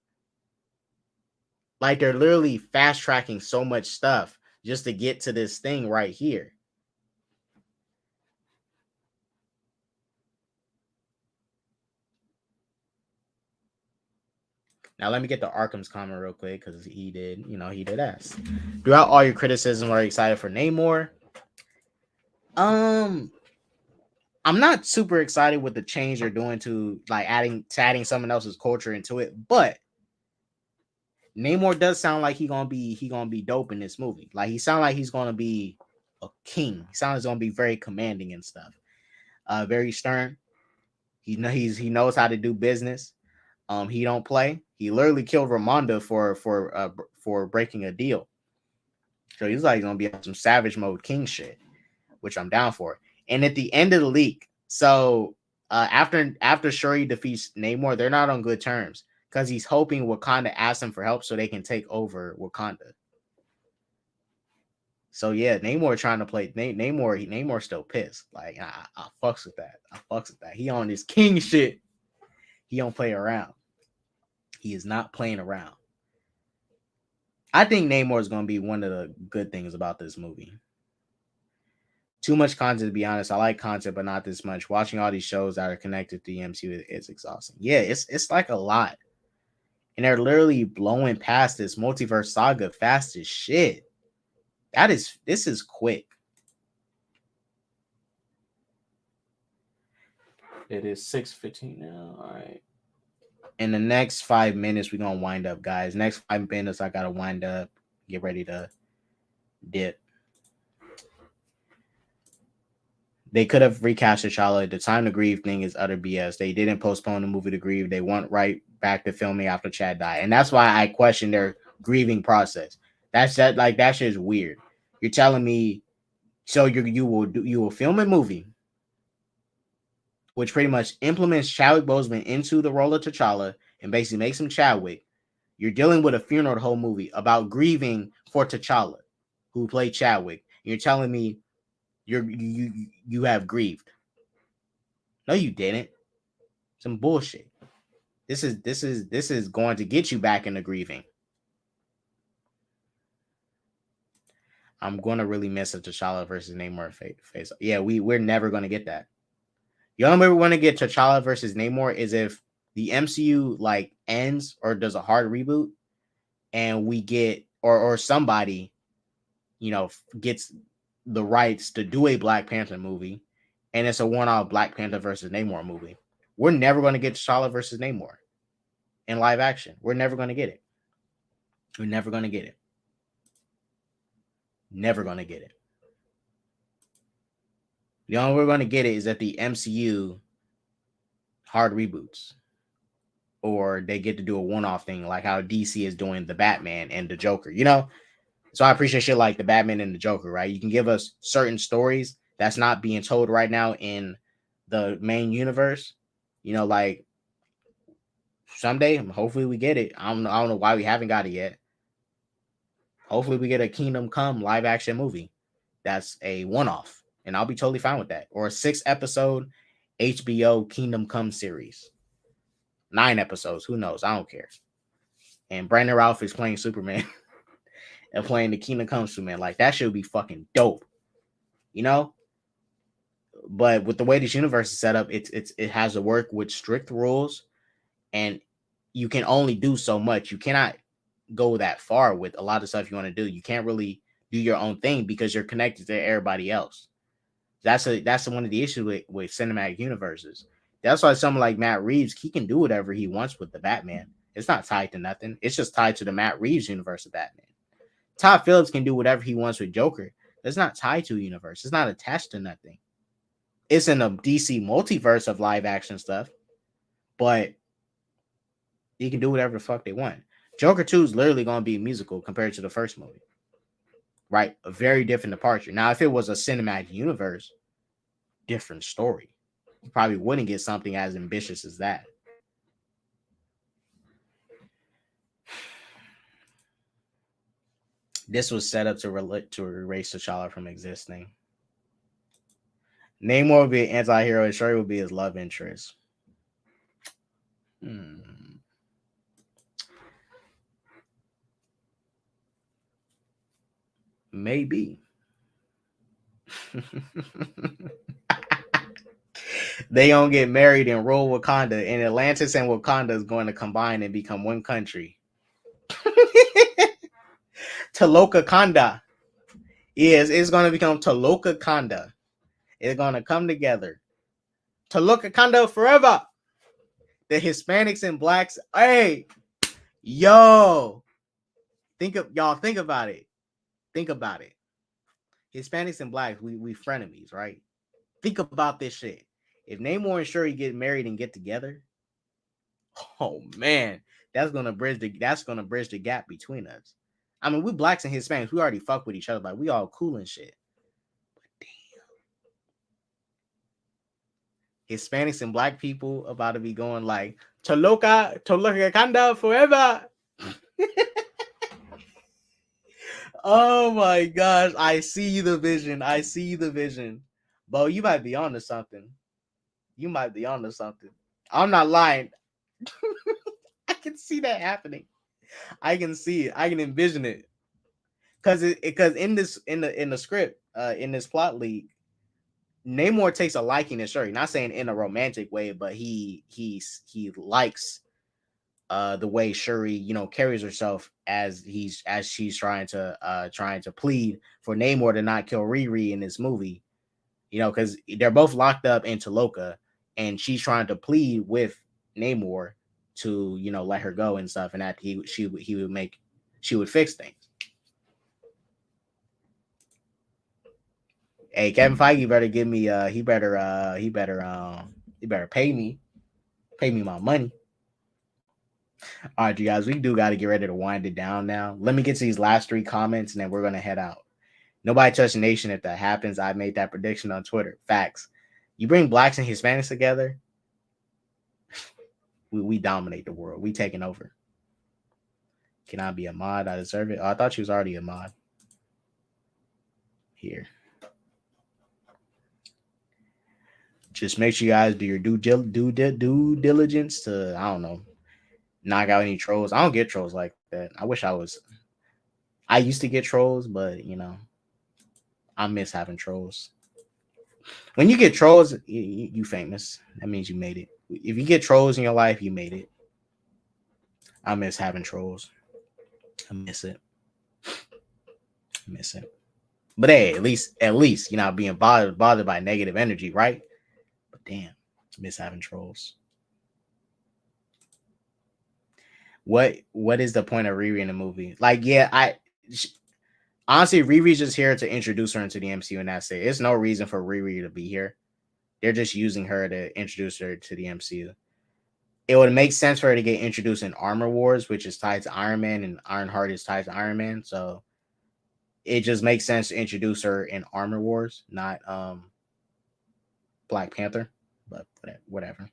Like they're literally fast tracking so much stuff just to get to this thing right here. Now let me get the Arkham's comment real quick because he did ask. Throughout all your criticism, are you excited for Namor? I'm not super excited with the change they're doing to like adding someone else's culture into it, but Namor does sound like he gonna be dope in this movie. Like he sounds like he's gonna be a king. He sounds like he's gonna be very commanding and stuff. Very stern. He knows how to do business. He don't play. He literally killed Ramonda for breaking a deal. So he's like gonna be on some savage mode king shit, which I'm down for. And at the end of the leak, so after Shuri defeats Namor, they're not on good terms because he's hoping Wakanda asks him for help so they can take over Wakanda. So yeah, Namor trying to play Namor still pissed. Like I fucks with that. He on his king shit. He don't play around. He is not playing around. I think Namor is going to be one of the good things about this movie. Too much content, to be honest. I like content, but not this much. Watching all these shows that are connected to the MCU is exhausting. Yeah, it's like a lot. And they're literally blowing past this multiverse saga fast as shit. This is quick. It is 6:15 now. All right. In the next 5 minutes, we're gonna wind up, guys. Next 5 minutes, I gotta wind up, get ready to dip. They could have recast T'Challa. The time to grieve thing is utter BS. They didn't postpone the movie to grieve. They went right back to filming after Chad died, and that's why I question their grieving process. That shit is weird. You're telling me, so you will film a movie which pretty much implements Chadwick Boseman into the role of T'Challa and basically makes him Chadwick. You're dealing with a funeral the whole movie about grieving for T'Challa, who played Chadwick. You're telling me you have grieved. No, you didn't. Some bullshit. This is going to get you back into grieving. I'm going to really miss a T'Challa versus Namor face. Yeah, we're never going to get that. The only way we're going to get T'Challa versus Namor is if the MCU like ends or does a hard reboot, and we get or somebody, gets the rights to do a Black Panther movie, and it's a one-off Black Panther versus Namor movie. We're never going to get T'Challa versus Namor in live action. We're never going to get it. We're never going to get it. Never going to get it. The only way we're going to get it is that the MCU hard reboots, or they get to do a one-off thing like how DC is doing the Batman and the Joker, So I appreciate shit like the Batman and the Joker, right? You can give us certain stories that's not being told right now in the main universe, like someday, hopefully we get it. I don't know why we haven't got it yet. Hopefully we get a Kingdom Come live action movie that's a one-off, and I'll be totally fine with that. Or a 6-episode HBO Kingdom Come series. 9 episodes, who knows? I don't care. and Brandon Ralph is playing Superman and playing the Kingdom Come Superman. Like that should be fucking dope, you know. But with the way this universe is set up, it has to work with strict rules, and you can only do so much. You cannot go that far with a lot of stuff you want to do. You can't really do your own thing because you're connected to everybody else. That's one of the issues with cinematic universes. That's why someone like Matt Reeves, he can do whatever he wants with the Batman. It's not tied to nothing. It's just tied to the Matt Reeves universe of Batman. Todd Phillips can do whatever he wants with Joker. It's not tied to a universe. It's not attached to nothing. It's in a DC multiverse of live action stuff, but you can do whatever the fuck they want. Joker 2 is literally going to be a musical compared to the first movie. Right? A very different departure. Now, if it was a cinematic universe, different story. You probably wouldn't get something as ambitious as that. This was set up to erase T'Challa from existing. Namor would be an anti-hero and Shuri would be his love interest. Maybe. They gonna get married and rule Wakanda, and Atlantis and Wakanda is going to combine and become one country. Taloka Kanda. Yes, it's gonna become Taloka Kanda. It's gonna come together. Taloka Kanda forever. The Hispanics and blacks. Hey, yo. Think about it. Think about it. Hispanics and blacks, we frenemies, right? Think about this shit. If Namor and Shuri get married and get together, oh man, that's gonna bridge the gap between us. I mean, we blacks and Hispanics, we already fuck with each other, like we all cool and shit. But damn, Hispanics and black people about to be going like Toloka Kanda forever. Oh my gosh, I see the vision. Bo, you might be onto something. I'm not lying. I can see that happening. I can see it. I can envision it. Because in the script, in this plot leak, Namor takes a liking to Shuri. Not saying in a romantic way, but he likes the way Shuri, carries herself as she's trying to plead for Namor to not kill Riri in this movie. Because they're both locked up in Taloka, and she's trying to plead with Namor to let her go and stuff, and that she would fix things. Hey, Kevin Feige better give me he better pay me my money. All right, you guys, we do got to get ready to wind it down now. Let me get to these last 3 comments, and then we're gonna head out. Nobody touch the nation. If that happens, I made that prediction on Twitter. Facts. You bring blacks and Hispanics together, we dominate the world. We taking over. Can I be a mod? I deserve it. Oh, I thought she was already a mod. Here. Just make sure you guys do your due diligence to, I don't know, knock out any trolls. I don't get trolls like that. I wish I was. I used to get trolls, but I miss having trolls. When you get trolls, you famous. That means you made it. If you get trolls in your life, you made it. I miss having trolls. I miss it. But hey, at least you're not being bothered by negative energy, right? But damn, I miss having trolls. What is the point of Riri in the movie? Like, yeah, honestly, Riri's just here to introduce her into the MCU, and that's it. There's no reason for Riri to be here. They're just using her to introduce her to the MCU. It would make sense for her to get introduced in Armor Wars, which is tied to Iron Man, and Ironheart is tied to Iron Man. So it just makes sense to introduce her in Armor Wars, not Black Panther. But whatever.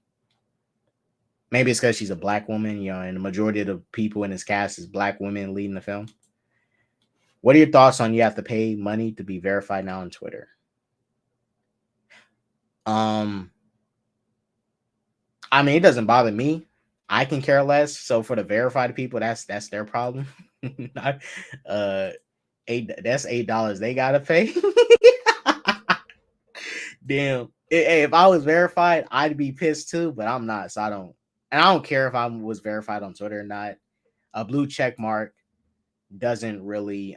Maybe it's because she's a black woman, and the majority of the people in this cast is black women leading the film. What are your thoughts on you have to pay money to be verified now on Twitter? I mean, it doesn't bother me. I can care less. So for the verified people, that's their problem. That's $8 they gotta pay. Damn. Hey, if I was verified, I'd be pissed too, but I'm not, so I don't. And I don't care if I was verified on Twitter or not. A blue check mark doesn't really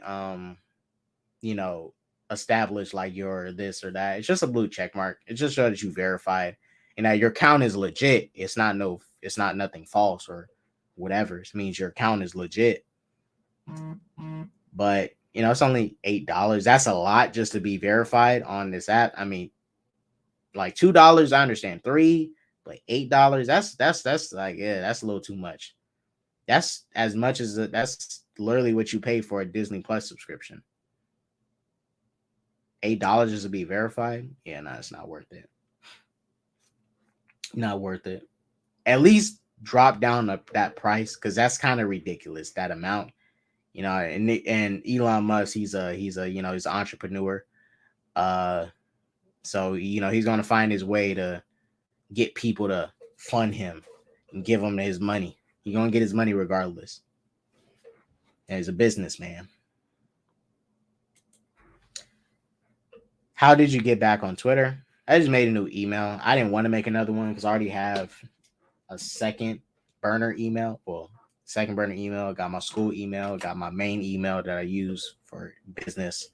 you know, establish like you're this or that. It's just a blue check mark. It just shows that you verified and that your account is legit. It's not nothing false or whatever. It means your account is legit. But it's only $8. That's a lot just to be verified on this app. I mean, like $2, I understand. $3, but $8, that's like, yeah, that's a little too much. That's as much as that's literally what you pay for a Disney Plus subscription. $8 just to be verified? Yeah, no, it's not worth it. Not worth it. At least drop down that price because that's kind of ridiculous. That amount, and Elon Musk, he's he's an entrepreneur. So he's gonna find his way to get people to fund him and give him his money. He's gonna get his money regardless. And he's a businessman. How did you get back on Twitter? I just made a new email. I didn't want to make another one because I already have a second burner email. Well, second burner email. Got my school email. Got my main email that I use for business.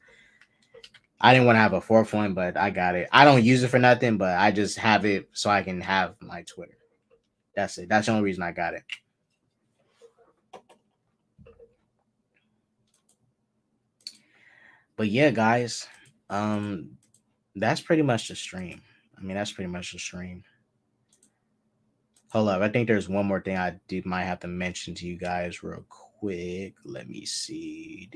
I didn't want to have a fourth one, but I got it. I don't use it for nothing, but I just have it so I can have my Twitter. That's it. That's the only reason I got it. But yeah, guys, that's pretty much the stream. That's pretty much the stream. Hold up, I think there's one more thing I might have to mention to you guys real quick. Let me see.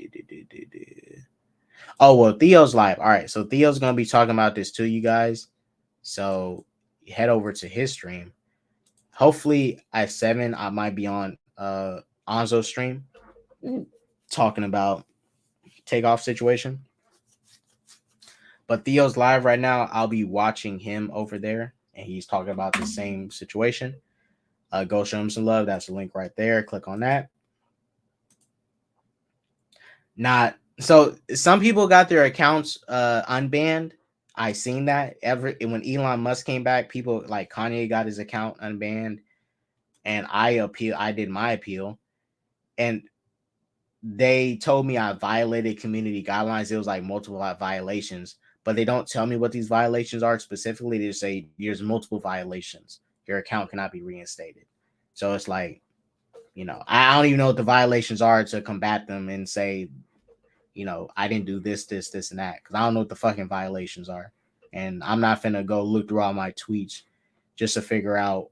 Oh, well, Theo's live. All right, so Theo's gonna be talking about this to you guys. So head over to his stream. Hopefully at 7, I might be on Anzo's stream talking about takeoff situation. But Theo's live right now. I'll be watching him over there, and he's talking about the same situation. Go show him some love. That's the link right there. Click on that. Not so. Some people got their accounts unbanned. I seen that when Elon Musk came back. People like Kanye got his account unbanned, and I did my appeal, and they told me I violated community guidelines. It was like multiple violations, but they don't tell me what these violations are specifically. They just say there's multiple violations. Your account cannot be reinstated. So it's like, I don't even know what the violations are to combat them and say, I didn't do this, and that, because I don't know what the fucking violations are. And I'm not finna go look through all my tweets just to figure out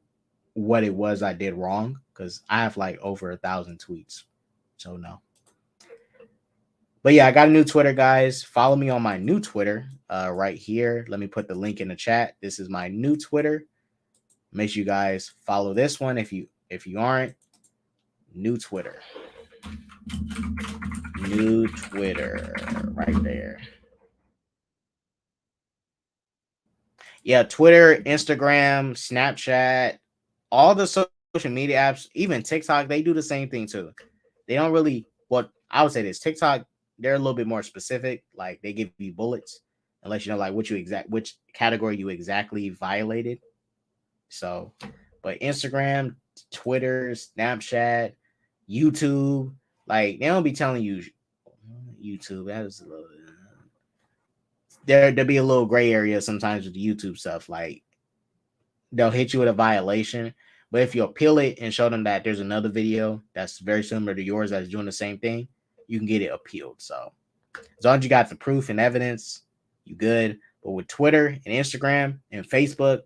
what it was I did wrong, because I have like over 1,000 tweets. So no. But yeah, I got a new Twitter, guys. Follow me on my new Twitter right here. Let me put the link in the chat. This is my new Twitter. Make sure you guys follow this one if you aren't. New Twitter. New Twitter right there. Yeah, Twitter, Instagram, Snapchat, all the social media apps, even TikTok, they do the same thing too. They don't really, I would say this, TikTok, they're a little bit more specific. Like they give you bullets unless you know like which category you exactly violated. So, but Instagram, Twitter, Snapchat, YouTube, like they don't be telling you YouTube. That was a little there'll be a little gray area sometimes with the YouTube stuff. Like they'll hit you with a violation, but if you appeal it and show them that there's another video that's very similar to yours that's doing the same thing, you can get it appealed. So as long as you got the proof and evidence, you good. But with Twitter and Instagram and Facebook,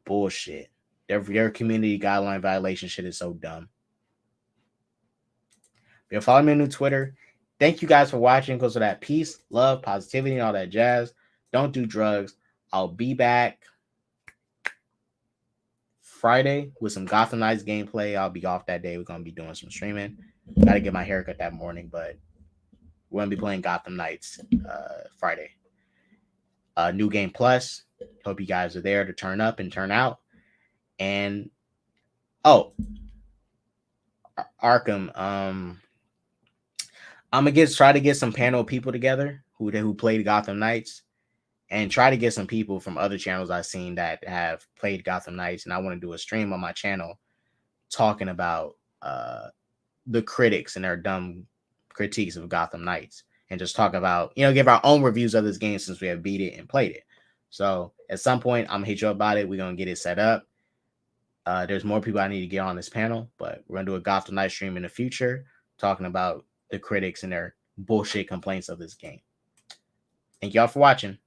bullshit. Their community guideline violation shit is so dumb. If you follow me on Twitter, thank you guys for watching. Because of that peace, love, positivity, and all that jazz. Don't do drugs. I'll be back Friday with some Gotham Knights gameplay. I'll be off that day. We're gonna be doing some streaming. Gotta get my haircut that morning, but we're gonna be playing Gotham Knights Friday. New Game Plus. Hope you guys are there to turn up and turn out. And Oh, Arkham. I'm gonna try to get some panel people together who played Gotham Knights, and try to get some people from other channels I've seen that have played Gotham Knights, and I want to do a stream on my channel talking about the critics and their dumb critiques of Gotham Knights, and just talk about, give our own reviews of this game since we have beat it and played it. So at some point, I'm gonna hit you up about it. We're gonna get it set up. There's more people I need to get on this panel, but we're gonna do a Gotham Knight stream in the future, talking about the critics and their bullshit complaints of this game. Thank y'all for watching.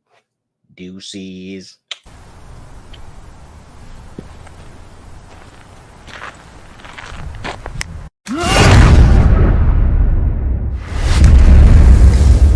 Deuces.